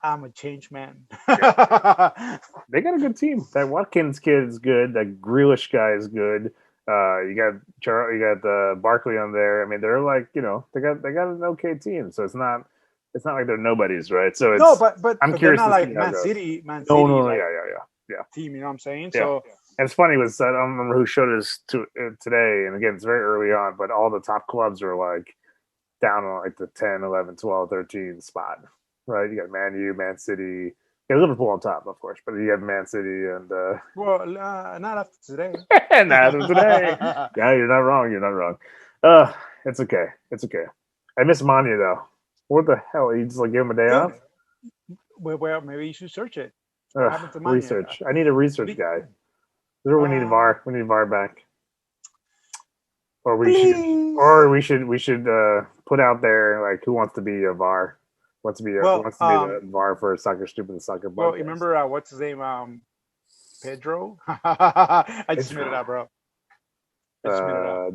I'm a changed man.
They got a good team. That Watkins kid is good. That Grealish guy is good. You got Barkley on there. I mean, they're like they got an okay team. So it's not like they're nobodies, right? So it's
but
I'm
they're
curious
not
to
like
see how it goes.
Man
No,
City,
like, yeah.
team. You know what I'm saying?
Yeah.
So
And it's funny was I don't remember who showed us today, and again, it's very early on, but all the top clubs are like down on like the 10, 11, 12, 13 spot, right? You got Man U, Man City, Liverpool on top, of course, but you have Man City and
not after today.
not today. Yeah, you're not wrong. You're not wrong. It's okay. It's okay. I miss Manu though. What the hell? You just like give him a day off?
Well, maybe you should search it. What happened to Manu?
Research. I need a research guy. We need VAR. We need VAR back. Or we should put out there like who wants to be a VAR? Wants to be the VAR for Soccer Stupid Soccer podcast.
Well, remember what's his name? Pedro. I just made it up, bro.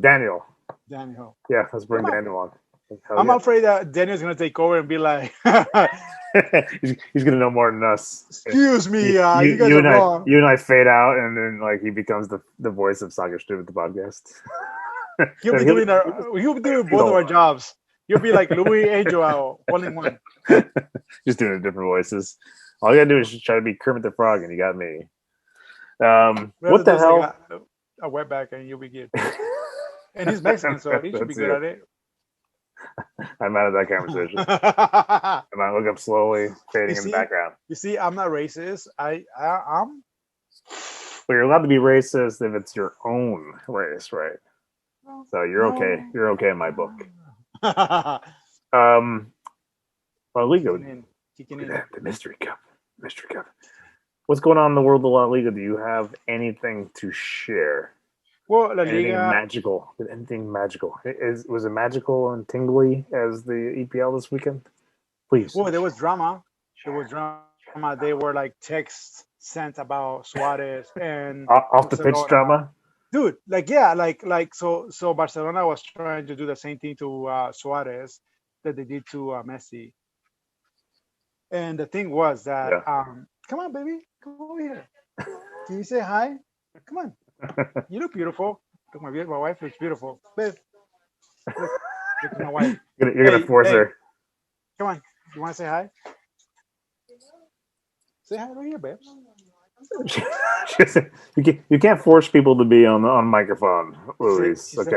Daniel.
Daniel.
Yeah, let's bring Daniel on.
I'm afraid that Daniel's gonna take over and be like,
he's gonna know more than us.
Excuse me, you guys are wrong.
You and I fade out, and then like he becomes the voice of Soccer Stupid, the podcast.
He'll be doing both of our jobs. You'll be like Louis and Joao, one in one.
Just doing different voices. All you gotta do is just try to be Kermit the Frog, and you got me. What the hell?
Like a wetback, and you'll be good. And he's Mexican, so he should be good at it.
I'm out of that conversation. I might look up slowly, fading in the background.
You see, I'm not racist. I'm.
But you're allowed to be racist if it's your own race, right? So you're okay. You're okay in my book. Liga. The mystery cup. What's going on in the world of La Liga? Do you have anything to share?
Well, La Liga.
Anything magical? Was it magical and tingly as the EPL this weekend? Please.
Well, there was drama. They were like texts sent about Suarez and
off the pitch drama.
Dude, so Barcelona was trying to do the same thing to Suarez that they did to Messi. And the thing was that, come on, baby, come over here. Can you say hi? Come on. You look beautiful. Look, my wife looks beautiful. Babe, look at my wife.
You're gonna force her.
Come on. You want to say hi? Say hi right here, babe.
You can't force people to be on the microphone, Louise.
She said,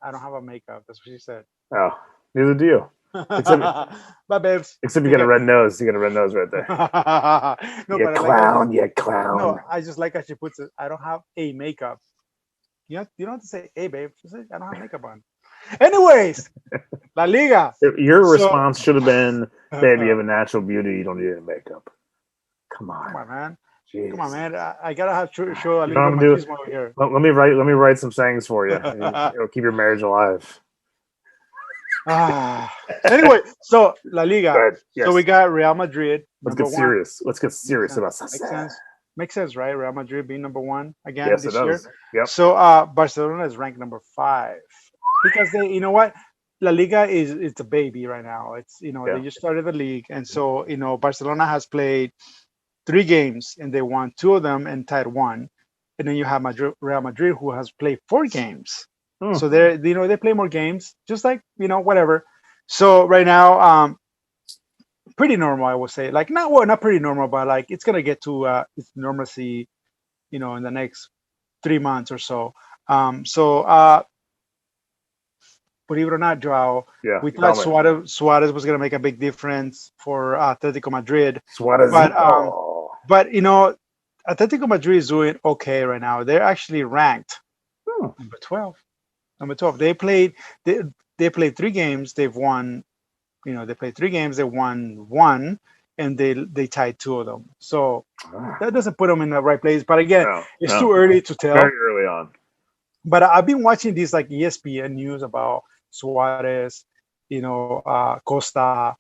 I don't have a makeup. That's what she said.
Oh, neither do you.
Bye, babes.
Except you got a red nose. You got a red nose right there.
No,
you clown. You clown.
No, I just like how she puts it. I don't have a makeup. You don't have to say, "Hey, babe." Just say, "I don't have makeup on." Anyways, La Liga.
Your response should have been, "Babe, you have a natural beauty. You don't need any makeup." Come on,
man.
Jeez.
Come on, man. I gotta have to show a little machismo here.
Let me write some sayings for you. It'll keep your marriage alive.
Anyway, so La Liga.
Yes.
So we got Real Madrid.
Let's get serious. Let's get serious about that.
Makes sense, right? Real Madrid being number one again this year.
Yep.
So Barcelona is ranked number 5 because they, you know what, La Liga it's a baby right now. It's they just started the league, and so Barcelona has played 3 games and they won 2 of them and tied 1, and then you have Real Madrid who has played 4 games. So they play more games, just like whatever. So right now, pretty normal, I would say. Like not pretty normal, but like it's gonna get to its normalcy, in the next 3 months or so. Believe it or not, Joao, we thought Suarez was gonna make a big difference for Atlético Madrid.
Suarez,
but Atlético Madrid is doing okay right now. They're actually ranked number 12. Number 12. They played 3 games. They've won. They played 3 games. They won 1, and they tied 2 of them. So that doesn't put them in the right place. But again, it's too early to tell.
Very early on.
But I've been watching these like ESPN news about Suarez, Costa,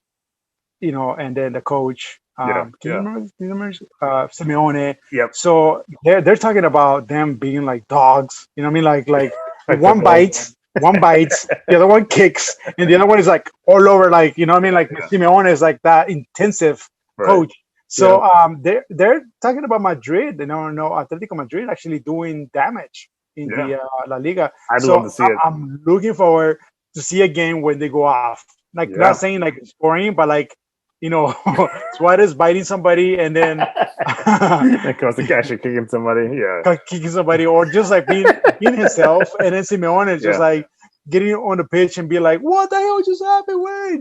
and then the coach. Can you remember Simeone?
Yep.
So they're talking about them being like dogs. You know what I mean? Like one bites, the other one kicks, and the other one is like all over. Like Like Simeone is like that intensive coach. So they're talking about Madrid. Atletico Madrid actually doing damage. in the La Liga.
I'd love to see it.
I'm looking forward to see a game when they go off. Like not saying like scoring, but like Suarez biting somebody and then
Costa actually kicking somebody,
kicking somebody, or just like being himself, and then Simeone is just like getting on the pitch and be like, "What the hell just happened?" Wait,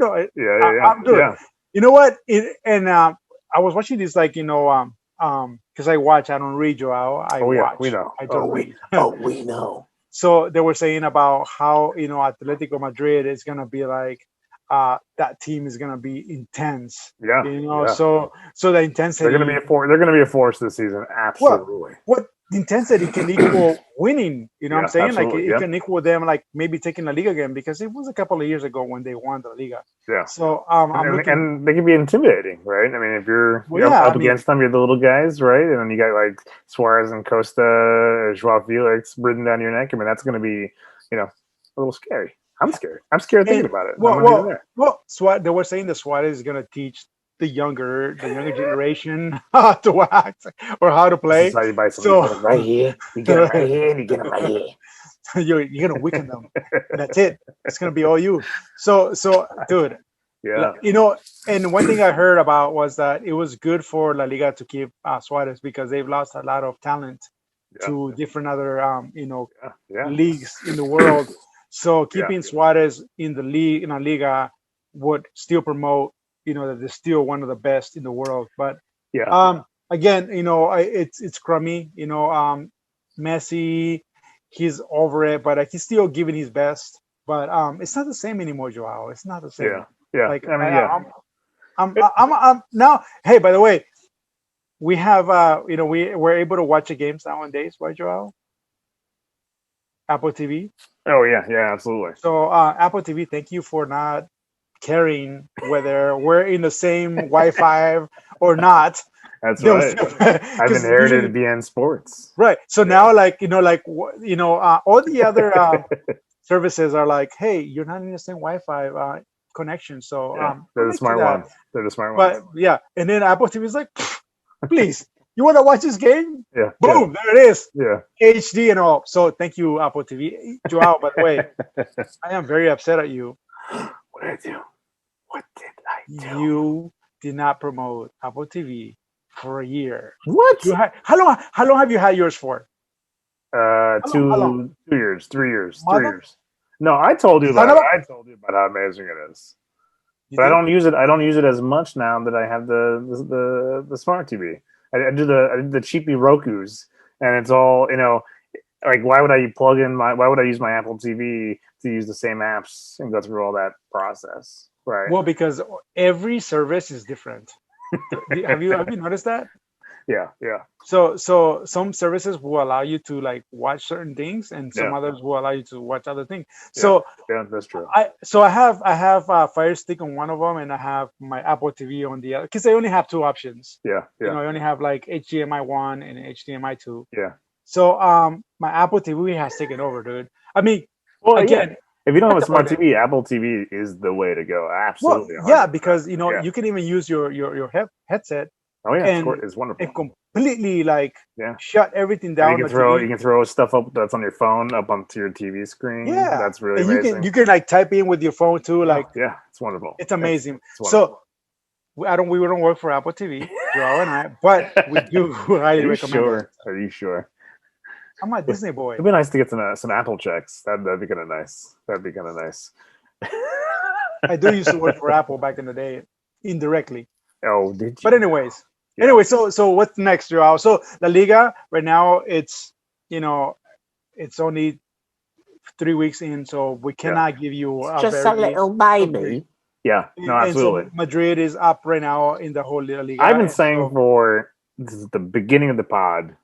You know what? I was watching this like because I watch, I don't read, Joao. I watch.
We know.
I don't read.
We know.
So they were saying about how Atletico Madrid is gonna be like that team is gonna be intense. So the intensity.
They're gonna be a force this season. Absolutely.
What intensity can equal winning? You know what I'm saying? Like it can equal them like maybe taking the Liga again, because it was a couple of years ago when they won the Liga.
Yeah.
So
and they can be intimidating, right? I mean, if you're up against them, you're the little guys, right? And then you got like Suarez and Costa, João Felix breathing down your neck. I mean, that's going to be a little scary. I'm scared. I'm scared thinking about it.
They were saying that Suarez is going to teach the younger generation how to act or how to play.
This is how you buy something. Right here, you get it right here, and you get it right here.
You're gonna weaken them. That's it. It's gonna be all you. So, dude.
Yeah.
And one thing I heard about was that it was good for La Liga to keep Suarez, because they've lost a lot of talent to different other leagues in the world. So keeping Suarez in the league, in La Liga, would still promote that they're still one of the best in the world. But again, it's crummy. Messi, he's over it, but he's still giving his best. But it's not the same anymore, Joao. It's not the same.
Yeah.
Like I'm now. Hey, by the way, we have we're able to watch the games nowadays, right, Joao? Apple TV.
Oh yeah, absolutely.
So Apple TV, thank you for not caring whether we're in the same Wi-Fi or not.
That's right. I've inherited BN Sports.
Right. So now, all the other services are like, hey, you're not in the same Wi-Fi connection. So
they're the smart ones. They're the smart ones.
But and then Apple TV is like, please, you want to watch this game?
Yeah.
Boom, there it is.
Yeah.
HD and all. So thank you, Apple TV. Joao, by the way, I am very upset at you.
What did I do? What did I do?
You did not promote Apple TV for a year.
What?
How long have you had yours for?
2 years, 3 years, 3 years. No, I told you about how amazing it is. But I don't use it. I don't use it as much now that I have the smart TV. I do the cheapy Roku's, and it's all like why would I use my Apple TV to use the same apps and go through all that process? Right.
Well, because every service is different. Have you noticed that?
Yeah.
So some services will allow you to like watch certain things, and some others will allow you to watch other things. So
that's true.
I have Fire Stick on one of them, and I have my Apple TV on the other, because I only have two options.
Yeah.
I only have like HDMI 1 and HDMI 2.
Yeah.
So my Apple TV has taken over, dude. I mean,
again. If you don't have a smart TV, Apple TV is the way to go. Absolutely.
Well, because you can even use your headset.
Oh yeah, it's wonderful.
It completely shut everything down.
You can throw stuff up that's on your phone up onto your TV screen.
Yeah,
that's really amazing.
You can like type in with your phone too.
It's wonderful.
It's amazing. So we don't work for Apple TV, Joao and I, but we do highly recommend it.
Are you sure?
I'm a Disney boy.
It'd be nice to get some Apple checks. That'd be kind of nice.
I do used to work for Apple back in the day, indirectly.
Oh, did you?
But anyways, so what's next, Joao? So La Liga right now, it's only 3 weeks in, so we cannot give you
a little baby.
Yeah, no, absolutely.
And so Madrid is up right now in the whole La Liga.
I've been saying this is the beginning of the pod.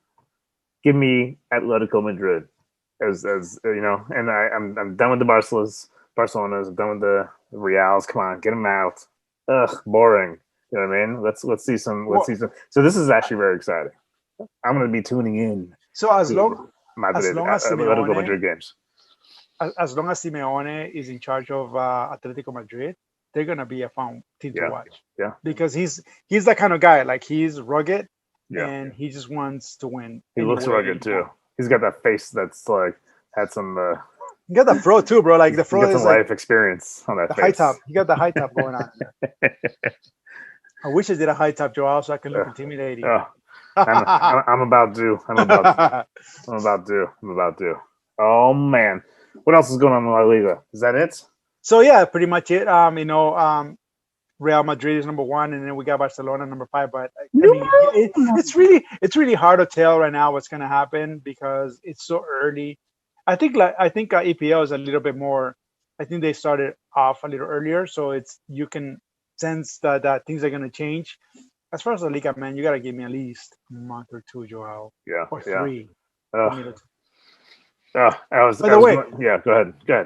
Give me Atletico Madrid, as and I'm done with the Barcelonas. I'm done with the Reals. Come on, get them out. Ugh, boring. You know what I mean? Let's see some. So this is actually very exciting. I'm going to be tuning in.
So as long as
Atletico Madrid games.
As long as Simeone is in charge of Atletico Madrid, they're going to be a fun team to watch.
Yeah,
because he's that kind of guy. Like, he's rugged. Yeah. And he just wants to win.
He looks rugged too. He's got that face that's like had some.
You got the fro too, bro. Like the fro
is
some
life experience on that
the
face.
high top. You got the high top going on. I wish I did a high top, Joao, so I can look intimidating.
I'm about to. I'm about to. Oh man, what else is going on in La Liga? Is that it?
So yeah, pretty much it. Real Madrid is number 1, and then we got Barcelona number 5. But I mean, it's really hard to tell right now what's going to happen because it's so early. I think EPL is a little bit more. I think they started off a little earlier, so you can sense that things are going to change. As far as the Liga, man, you got to give me at least a month or 2, Joao.
Yeah,
or 3.
Go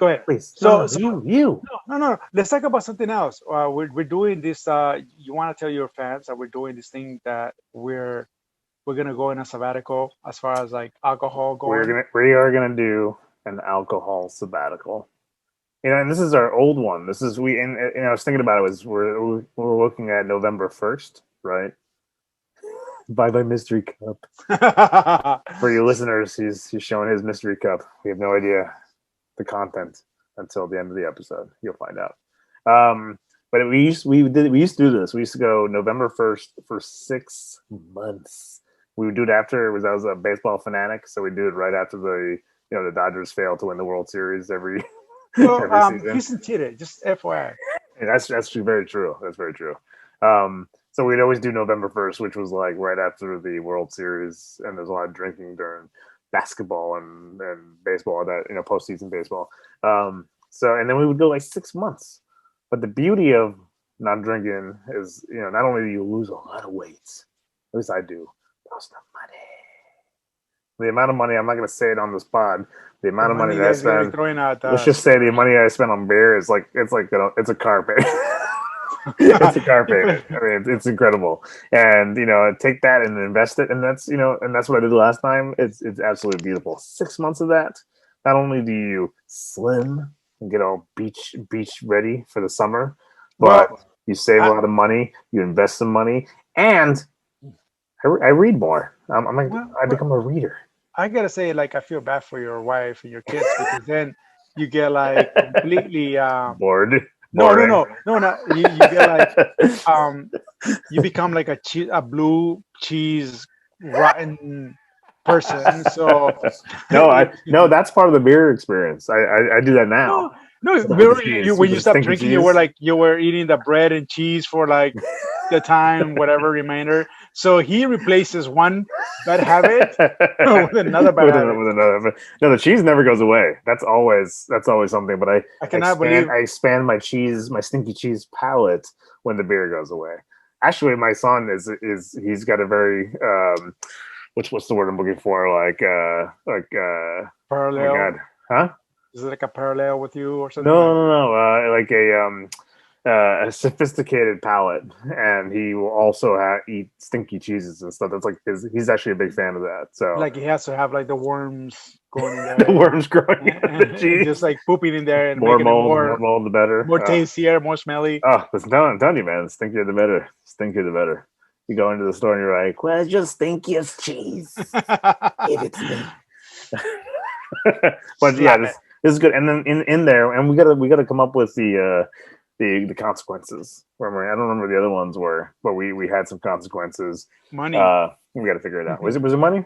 ahead, please.
So
you.
No. Let's talk about something else. We're doing this. You want to tell your fans that we're doing this thing that we're gonna go in a sabbatical as far as like alcohol going.
We are gonna do an alcohol sabbatical. And this is our old one. This is and I was thinking about it. We're looking at November 1st, right? Bye mystery cup. For you listeners, he's showing his mystery cup. We have no idea the content until the end of the episode. You'll find out. But we used to do this. We used to go November 1st for 6 months. We would do it after I was a baseball fanatic, so we do it right after the Dodgers fail to win the World Series every season.
Houston cheated. Just FYI.
And that's very true. That's very true. So we'd always do November 1st, which was like right after the World Series, and there's a lot of drinking during basketball and baseball, that postseason baseball. And then we would go like 6 months. But the beauty of not drinking is, not only do you lose a lot of weight, at least I do, but also the money. The amount of money, I'm not going to say it on this pod. The amount of money that I spend. Let's just say the money I spend on beer is like it's a car payment. It's a car payment. I mean, it's incredible. And take that and invest it, and that's what I did last time. It's absolutely beautiful. 6 months of that. Not only do you slim and get all beach ready for the summer, but you save a lot of money. You invest some money, and I read more. I become a reader.
I gotta say, like, I feel bad for your wife and your kids because then you get like completely
bored.
No. You get like you become like a blue cheese rotten person. So
no, that's part of the beer experience. I do that now.
No, when you stopped drinking, you were eating the bread and cheese for like the time, whatever remainder. So he replaces one bad habit with another bad habit.
With another. No, the cheese never goes away. That's always something. But I expand my stinky cheese palate when the beer goes away. Actually, my son he's got a very what's the word I'm looking for?
Parallel.
Oh my God. Huh?
Is it like a parallel with you or something?
No. Like a sophisticated palate, and he will also eat stinky cheeses and stuff. That's like he's actually a big fan of that. So
like he has to have like the worms going in there.
The worms growing in the cheese.
Just like pooping in there and
more
making
mold,
it
more mold, the better.
More tastier, more smelly.
Oh, I'm telling you, man, stinkier the better. Stinkier the better. You go into the store and you're like, "Where's your stinkiest cheese? Give it to me." But yeah, this is good. And then in there, and we gotta come up with the consequences. I don't remember the other ones were, but we had some consequences.
Money.
We got to figure it out. Was it money?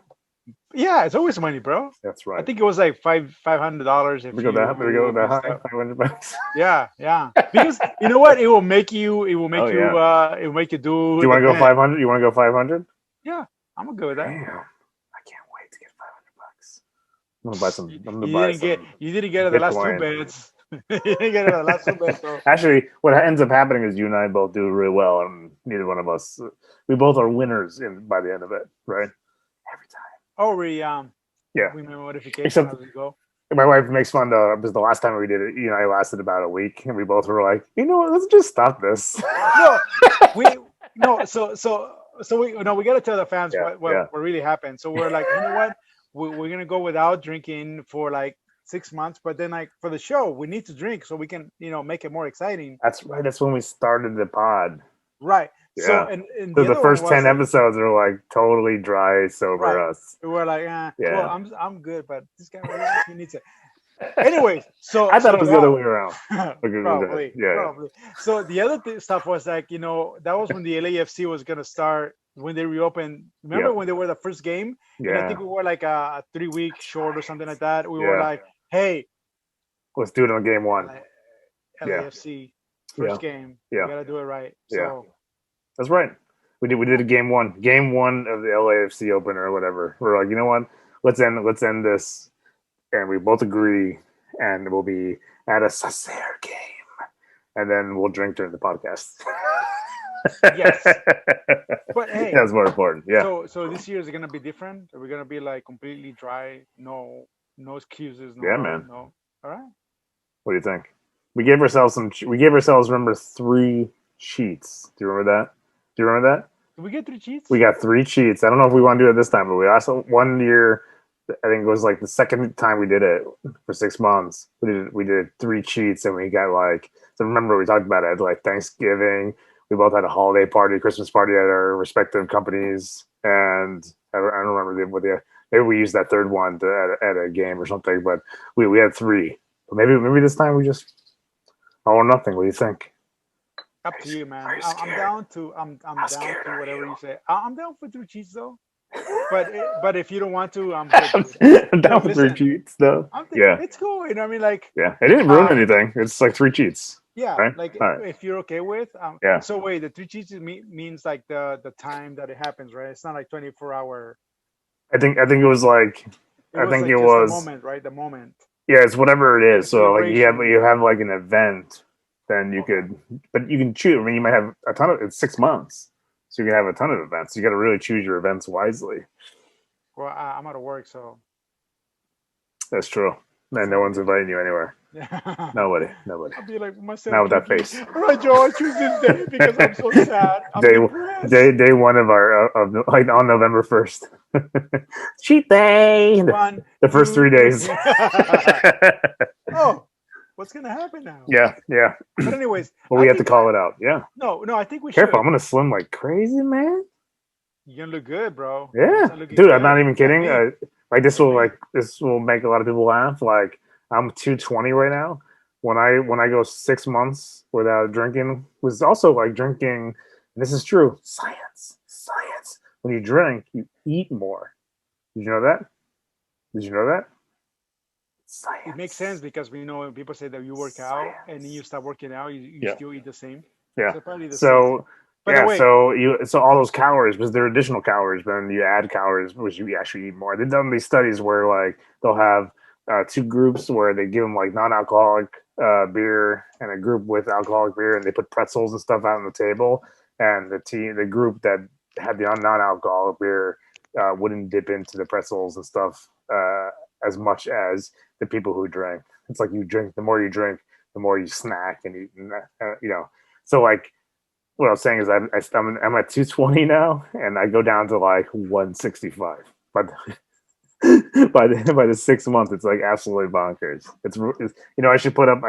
Yeah, it's always money, bro.
That's right.
I think it was like $500. If
we go that high, $500.
Yeah. Because you know what? It will make you. It will make you.
Yeah.
It will make you do.
Do you want to go 500? You want to go 500?
Yeah, I'm gonna go with that.
Damn, I can't wait to get $500. I'm gonna buy some.
You didn't get it the last 2 bets. You didn't get it the last 2 bets. So.
Actually, what ends up happening is you and I both do really well, and neither one of us. We both are winners by the end of it, right? Every time.
Oh, we made modifications as we go.
My wife makes fun because the last time we did it, I lasted about a week, and we both were like, you know what, let's just stop this.
We got to tell the fans what really happened. So we're like, you know what, we're gonna go without drinking for like 6 months, but then like for the show, we need to drink so we can make it more exciting.
That's right. That's when we started the pod.
Right.
Yeah.
So and
So
the
the
other
first
one was
10 episodes are like totally dry sober
right.
us.
We were like,
Yeah.
well, I'm good, but this guy right here, he needs it. Anyways, so
I thought it was the other way around.
probably.
Yeah.
So the other stuff was like, that was when the LAFC was gonna start when they reopened. Remember
Yep.
when they were the first game?
Yeah.
And I think we were like a 3-week short or something like that. We
Yeah.
were like, hey,
let's do it on game one.
LAFC first game.
Yeah.
We gotta do it right.
Yeah.
So
that's right. We did a game one of the LAFC opener or whatever. We're like, you know what? Let's end this, and we both agree, and we'll be at a Sacer game, and then we'll drink during the podcast.
yes, but hey,
that's more important. Yeah.
So this year is it gonna be different? Are we gonna be like completely dry? No excuses. No,
yeah, man.
No. All right.
What do you think? We gave ourselves remember 3 cheats. Do you remember that?
Did we get 3 cheats?
We got 3 cheats. I don't know if we want to do it this time, but we also one year. I think it was like the second time we did it for 6 months. We did 3 cheats, and we got like. So remember we talked about it like Thanksgiving. We both had a holiday party, Christmas party at our respective companies, and I don't remember maybe we used that third one at a game or something. But we had 3. But maybe this time we just all or nothing. What do you think?
Up to you, man. I'm down to whatever you say. I'm down for 3 cheats though. But if you don't want to, I'm good.
I'm down for 3 cheats though.
It's cool. I mean, like
it didn't ruin anything. It's like 3 cheats.
Yeah,
right?
like
right.
if you're okay with. So wait, the 3 cheats means like the time that it happens, right? It's not like 24-hour.
I think it was like. I think it was
the moment, right? The moment.
Yeah, it's whatever it is. So like you have like an event, then you could, but you can choose. I mean, you might have a ton of. It's 6 months, so you can have a ton of events. You got to really choose your events wisely.
Well, I'm out of work, so.
That's true. And no one's inviting you anywhere. Nobody.
I'll be like myself.
Not with that face.
All right, Joe, I choose this day because I'm so sad.
Day one of our like on November 1st. Cheat day. The first 3 days.
Oh, what's gonna happen now?
Yeah.
But anyways,
well, we have to call it out. Yeah.
No, I think we
Careful,
should.
I'm gonna slim like crazy, man.
You're gonna look good, bro.
Yeah, dude, good. I'm not even kidding. This will make a lot of people laugh. Like I'm 220 right now. When I go 6 months without drinking, was also like drinking. And this is true. Science. When you drink, you eat more. Did you know that? Science.
It makes sense because we know when people say that you work out and then you stop working out, you still eat the same.
Yeah.
So
so all those calories, because they're additional calories, but then you add calories, which you actually eat more. They've done these studies where like they'll have 2 groups where they give them like non-alcoholic beer and a group with alcoholic beer, and they put pretzels and stuff out on the table. And the group that had the non-alcoholic beer wouldn't dip into the pretzels and stuff as much as the people who drank. It's like you drink, the more you drink, the more you snack and eat, So like. What I was saying is I'm at 220 now, and I go down to like 165. But by the 6 month, it's like absolutely bonkers. It's I should put up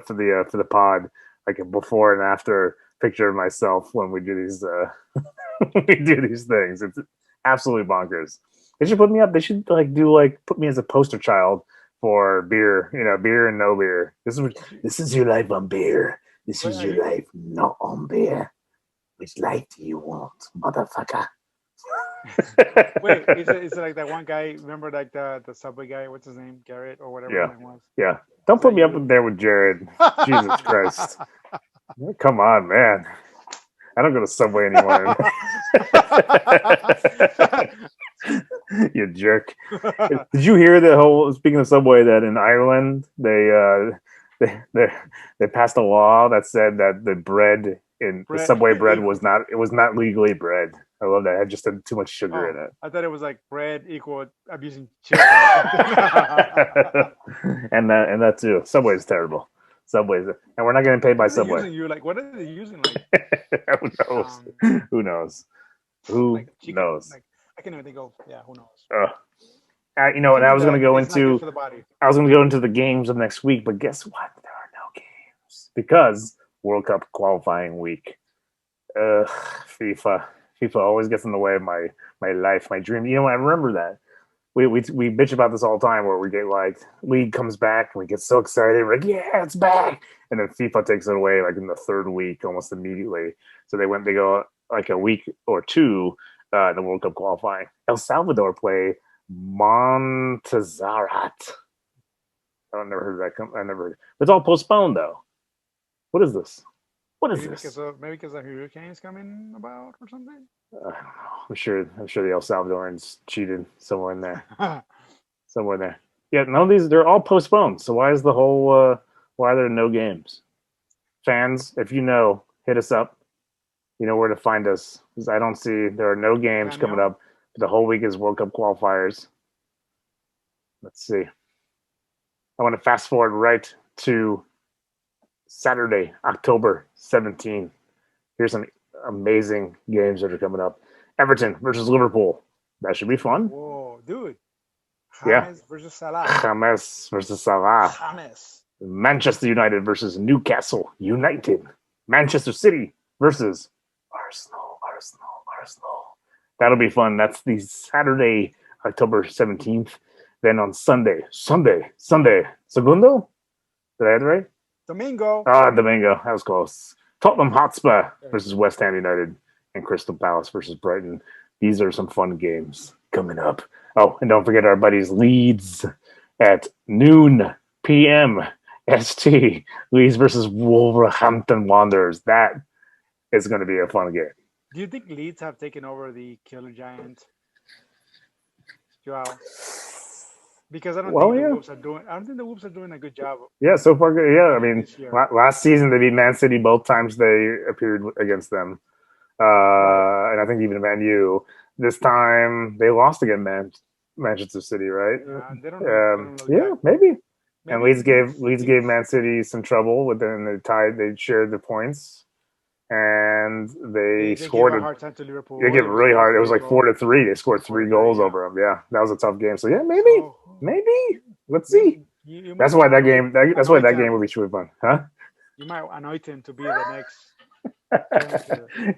for the pod like a before and after picture of myself when we do these things. It's absolutely bonkers. They should put me up. They should put me as a poster child for beer. Beer and no beer. This is your life on beer. This is your life not on beer. Which life do you want, motherfucker?
Wait, is it like that one guy? Remember, like the Subway guy? What's his name? Garrett or whatever his name was.
Yeah. Don't put me up there with Jared. Jesus Christ! Come on, man. I don't go to Subway anymore. You jerk. Did you hear the whole? Speaking of Subway, that in Ireland they passed a law that said that the bread. The Subway bread was not legally bread. I love that. It had just too much sugar in it.
I thought it was like bread equal abusing children.
and that too. Subway's terrible. Subway's, and we're not getting paid by Subway.
What are they using? Like,
who knows? Who knows? Who knows?
I can't even think of. Yeah, who knows?
And I was going to go into the games of next week, but guess what? There are no games because World Cup qualifying week FIFA. FIFA always gets in the way of my life, my dream. You know, I remember that. We bitch about this all the time where we get like League comes back and we get so excited. We're like, yeah, it's back. And then FIFA takes it away like in the third week almost immediately. So they go like a week or two in the World Cup qualifying. El Salvador play Montserrat. I've never heard of that. I never heard. It's all postponed though. What is this? What is
maybe
this?
Maybe because the hurricane's coming about or something.
I don't know. I'm sure the El Salvadorans cheated somewhere in there. Somewhere there. Yeah, none of these. They're all postponed. So why is the whole? Why are there no games? Fans, if you know, hit us up. You know where to find us. Because I don't see there are no games coming up. The whole week is World Cup qualifiers. Let's see. I want to fast forward right to Saturday, October 17th. Here's some amazing games that are coming up. Everton versus Liverpool. That should be fun.
Whoa, dude.
James
versus Salah.
James versus Salah.
James.
Manchester United versus Newcastle United. Manchester City versus Arsenal. That'll be fun. That's the Saturday, October 17th. Then on Sunday. Segundo? Did I have it right?
Domingo.
Domingo. That was close. Tottenham Hotspur versus West Ham United and Crystal Palace versus Brighton. These are some fun games coming up. Oh, and don't forget our buddies Leeds at noon p.m. ST. Leeds versus Wolverhampton Wanderers. That is going to be a fun game.
Do you think Leeds have taken over the Killer Giant? Joao? Because I don't think the Wolves are doing. I don't think the Wolves are doing a good job.
Yeah, so far good. Yeah, I mean, last season they beat Man City both times they appeared against them, and I think even Man U. This time they lost against Manchester City, right?
They don't
maybe. And Leeds gave Man City some trouble. Within the tie, they shared the points, and they scored.
Gave a hard time to Liverpool.
They gave it really hard. It was like 4-3. They scored 3 goals over them. Yeah, that was a tough game. So yeah, maybe. Let's see. That's why that game. That's why that game would be really fun, huh?
You might anoint him to be the next.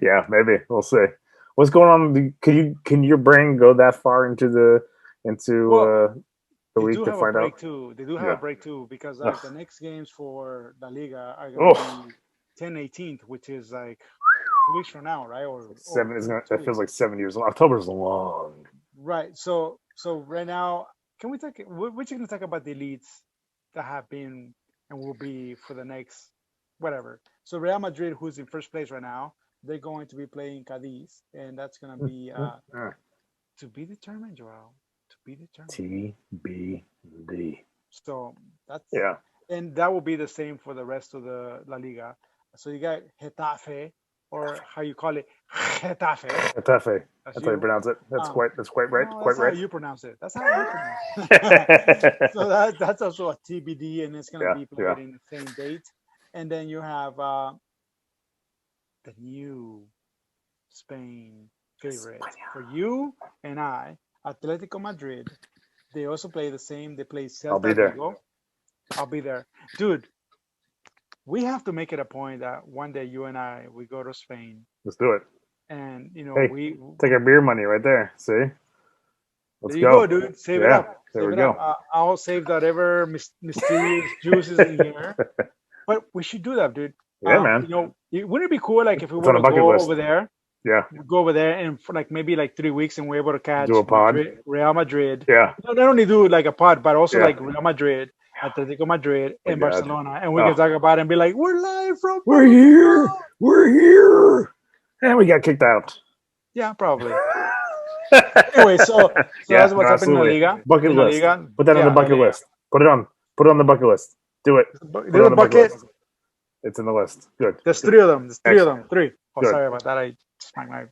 Yeah, maybe we'll see. What's going on? Can your brain go that far into the week to find out?
They do have a break too because the next games for the Liga are going to be 10-18th, which is like 2 weeks from now, right? Or
that feels like 7 years long. October's long.
Right. So right now, can we talk? We're just going to talk about the elites that have been and will be for the next whatever. So Real Madrid, who's in first place right now, they're going to be playing Cadiz, and that's going to be to be determined, Joao. To be determined. TBD. So that's and that will be the same for the rest of the La Liga. So you got Getafe, or how you call it, Getafe.
Getafe. That's how you pronounce it. That's quite right.
No,
quite
that's
right.
How you pronounce it. That's how you pronounce it. So that's also a TBD, and it's going to be played in the same date. And then you have the new Spain favorite for you and I, Atlético Madrid. They also play the same. They play Celta Vigo. I'll be there, dude. We have to make it a point that one day you and I we go to Spain.
Let's do it.
And
we take our beer money right there. See,
let's go, dude. Save it up. There we go. I'll save whatever mysterious juices in here. But we should do that, dude.
Yeah, man.
Wouldn't it be cool, like, if we were to go over there?
Yeah.
Go over there and for like maybe like 3 weeks, and we're able to catch
do a pod.
Real Madrid.
Yeah.
Not only do like a pod, but also like Real Madrid, Atlético Madrid, and Barcelona, and we can talk about it and be like, we're live from.
We're here, and we got kicked out.
Yeah, probably. Anyway, so that's what's happening in the Liga.
Bucket list. Put that on the bucket list. Put it on the bucket list. Do it.
There's a bucket.
It's in the list. Good.
There's 3 of them. Three. Oh, good. Sorry about that. I smacked my.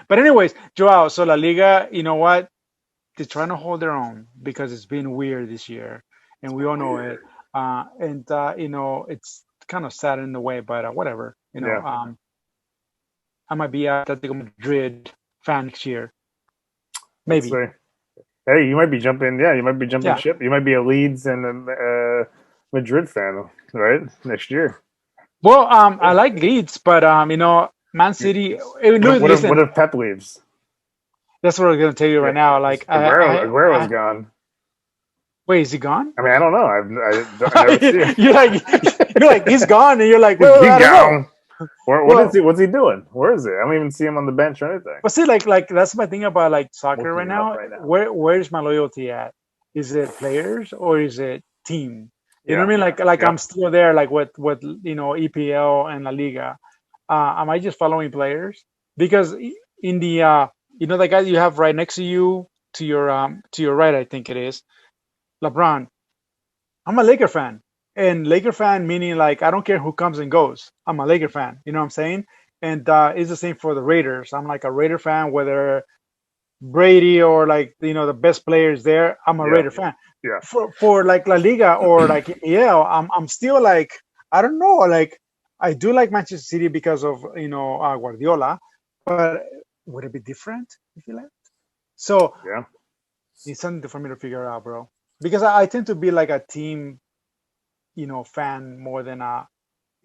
But anyways, Joao. So La Liga, you know what? They're trying to hold their own because it's been weird this year, and we all know it. It's kind of sad in the way, but whatever. I might be a Atlético Madrid fan next year. Maybe.
Hey, you might be jumping. Yeah, you might be jumping ship. You might be a Leeds and a Madrid fan, right? Next year.
Well, I like Leeds, but Man City.
What if Pep leaves?
That's what I'm going to tell you right now. Like
Aguero's gone.
Wait, is he gone?
I mean, I don't know. I never see him.
you're like he's gone, and you're like,
He's
I don't
gone.
know.
What's he doing? Where is it? I don't even see him on the bench or anything.
But see, like that's my thing about like soccer right now. Where's my loyalty at? Is it players or is it team? You know what I mean? Like I'm still there, like with EPL and La Liga. Am I just following players? Because in the the guy you have right next to you, to your right, I think it is LeBron. I'm a Laker fan, and Laker fan meaning like I don't care who comes and goes. I'm a Laker fan. You know what I'm saying? And it's the same for the Raiders. I'm like a Raider fan, whether Brady or like the best players there. I'm a Raider fan.
Yeah.
For like La Liga or like EPL, I'm still like I don't know. Like I do like Manchester City because of Guardiola, but would it be different if he left? So it's something for me to figure out, bro. Because I tend to be like a team, fan more than a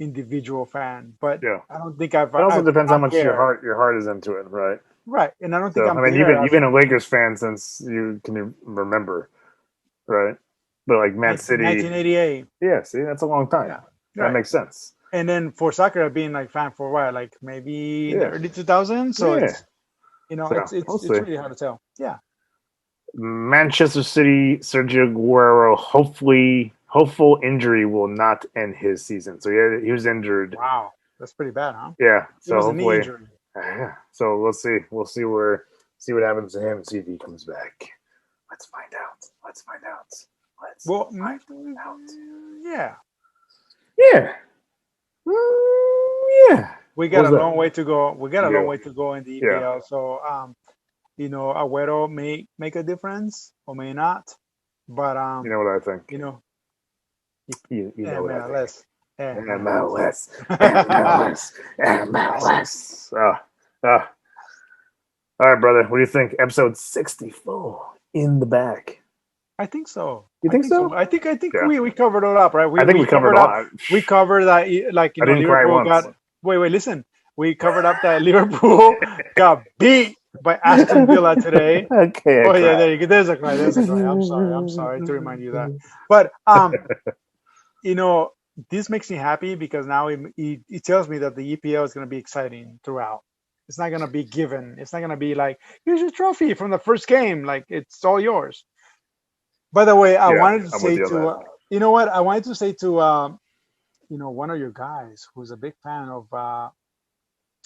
individual fan. But I don't think I've.
It also depends how much your heart is into it, right?
Right, and I don't think
you've been a Lakers fan since you can remember, right? But like Man City,
1988.
Yeah, see, that's a long time. Yeah, that makes sense.
And then for soccer, I've been like fan for a while, like maybe in the early 2000s. So it's it's really hard to tell. Yeah.
Manchester City, Sergio Aguero, hopeful injury will not end his season. So he was injured.
Wow, that's pretty bad, huh?
Yeah. So
it was
hopefully,
a knee injury.
Yeah. So we'll see. We'll see what happens to him. See if he comes back. Let's find out.
Yeah.
Yeah. Yeah.
We got a long way to go. We got a long way to go in the EPL.
Yeah.
So Agüero may make a difference or may not. But
you know what I think.
You know
what I think.
MLS.
All right, brother. What do you think? Episode 64 in the bag.
I think so.
You think so?
I think we covered it up, right?
I think we covered a lot.
We covered that, like
I didn't cry
Liverpool
once.
Wait, listen. We covered up that Liverpool got beat by Aston Villa today.
Okay.
Yeah, there you go. There's a cry. I'm sorry to remind you that. But this makes me happy because now it tells me that the EPL is going to be exciting throughout. It's not going to be given. It's not going to be like, here's your trophy from the first game. Like, it's all yours. By the way, I wanted to say to, I wanted to say to, one of your guys who's a big fan of,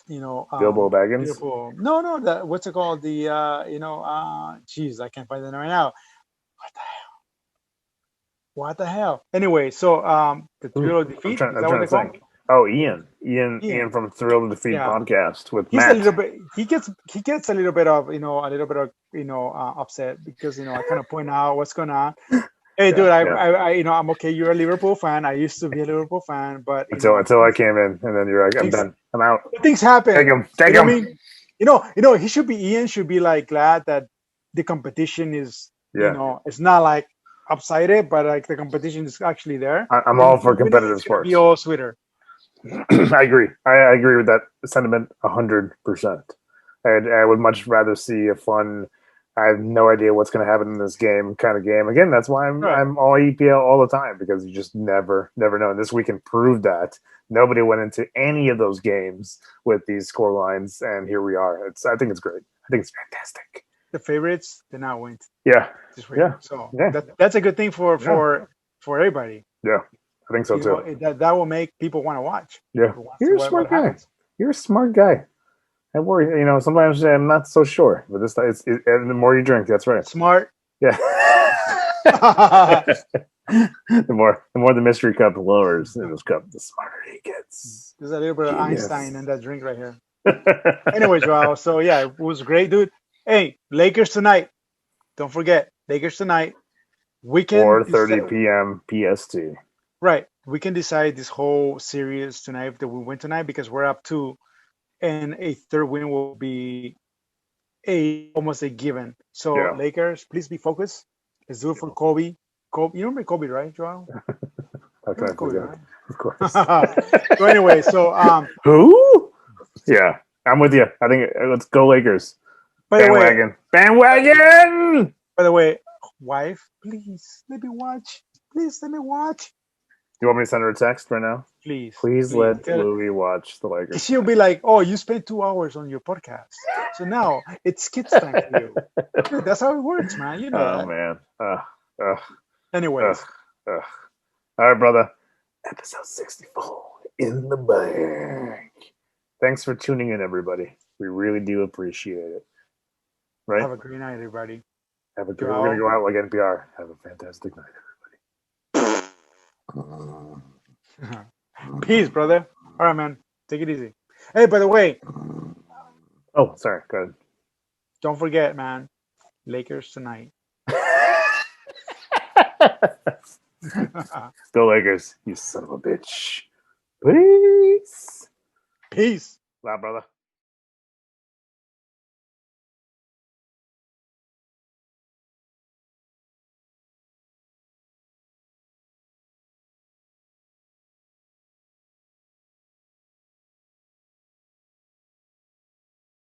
Bilbo Baggins?
Liverpool. No, what's it called? The, geez, I can't find it right now. What the hell? Anyway, so the Thrill of Defeat.
I'm trying to think. Oh, Ian from Thrill to Defeat podcast with Matt.
He gets a little bit of upset because I kind of point out what's going on. Hey, dude, I'm okay. You're a Liverpool fan. I used to be a Liverpool fan, but
until I came in, and then you're like, I'm done. I'm out.
Things happen.
Take him.
I mean, Ian should be like glad that the competition is, it's not like upside it, but like the competition is actually there.
I'm all for competitive sports.
Be all sweeter.
I agree. I agree with that sentiment 100%. I would much rather see a fun, I have no idea what's going to happen in this game kind of game. Again, that's why I'm all EPL all the time, because you just never know. And this weekend proved that. Nobody went into any of those games with these score lines, and here we are. I think it's great. I think it's fantastic.
The favorites did not win.
Yeah.
So that's a good thing for everybody.
Yeah. I think so too.
That will make people want to watch.
Yeah. You're a smart guy. You're a smart guy. I worry, sometimes I'm not so sure, but this time the more you drink, that's right.
Smart.
Yeah. the more the mystery cup lowers in this cup, the smarter he gets.
There's a little bit of Einstein in that drink right here. Anyways, Joao. So yeah, it was great, dude. Hey, Lakers tonight. Don't forget, Lakers tonight. Weekend
4:30 p.m. PST.
Right. We can decide this whole series tonight that we win tonight because we're up 2, and a third win will be almost a given. So Lakers, please be focused. Let's do it for Kobe. You remember Kobe, right, Joao?
How can I forget?
Right? Of course. So anyway,
who? Yeah, I'm with you. I think let's go Lakers.
By the way,
Bandwagon!
By the way, wife, please let me watch. Please let me watch.
You want me to send her a text right now? Please let Louie watch the Lakers.
She'll be like, "Oh, you spent 2 hours on your podcast, so now it's kids time for you." Dude, that's how it works, man. You know that.
Man.
Anyways.
All right, brother. Episode 64 in the bag. Thanks for tuning in, everybody. We really do appreciate it. Right?
Have a great night, everybody.
We're going to go out like NPR. Have a fantastic night,
everybody. Peace, brother. All right, man. Take it easy. Hey, by the way.
Oh, sorry. Go ahead.
Don't forget, man. Lakers tonight.
Go Lakers, you son of a bitch. Peace.
Peace.
Wow, brother.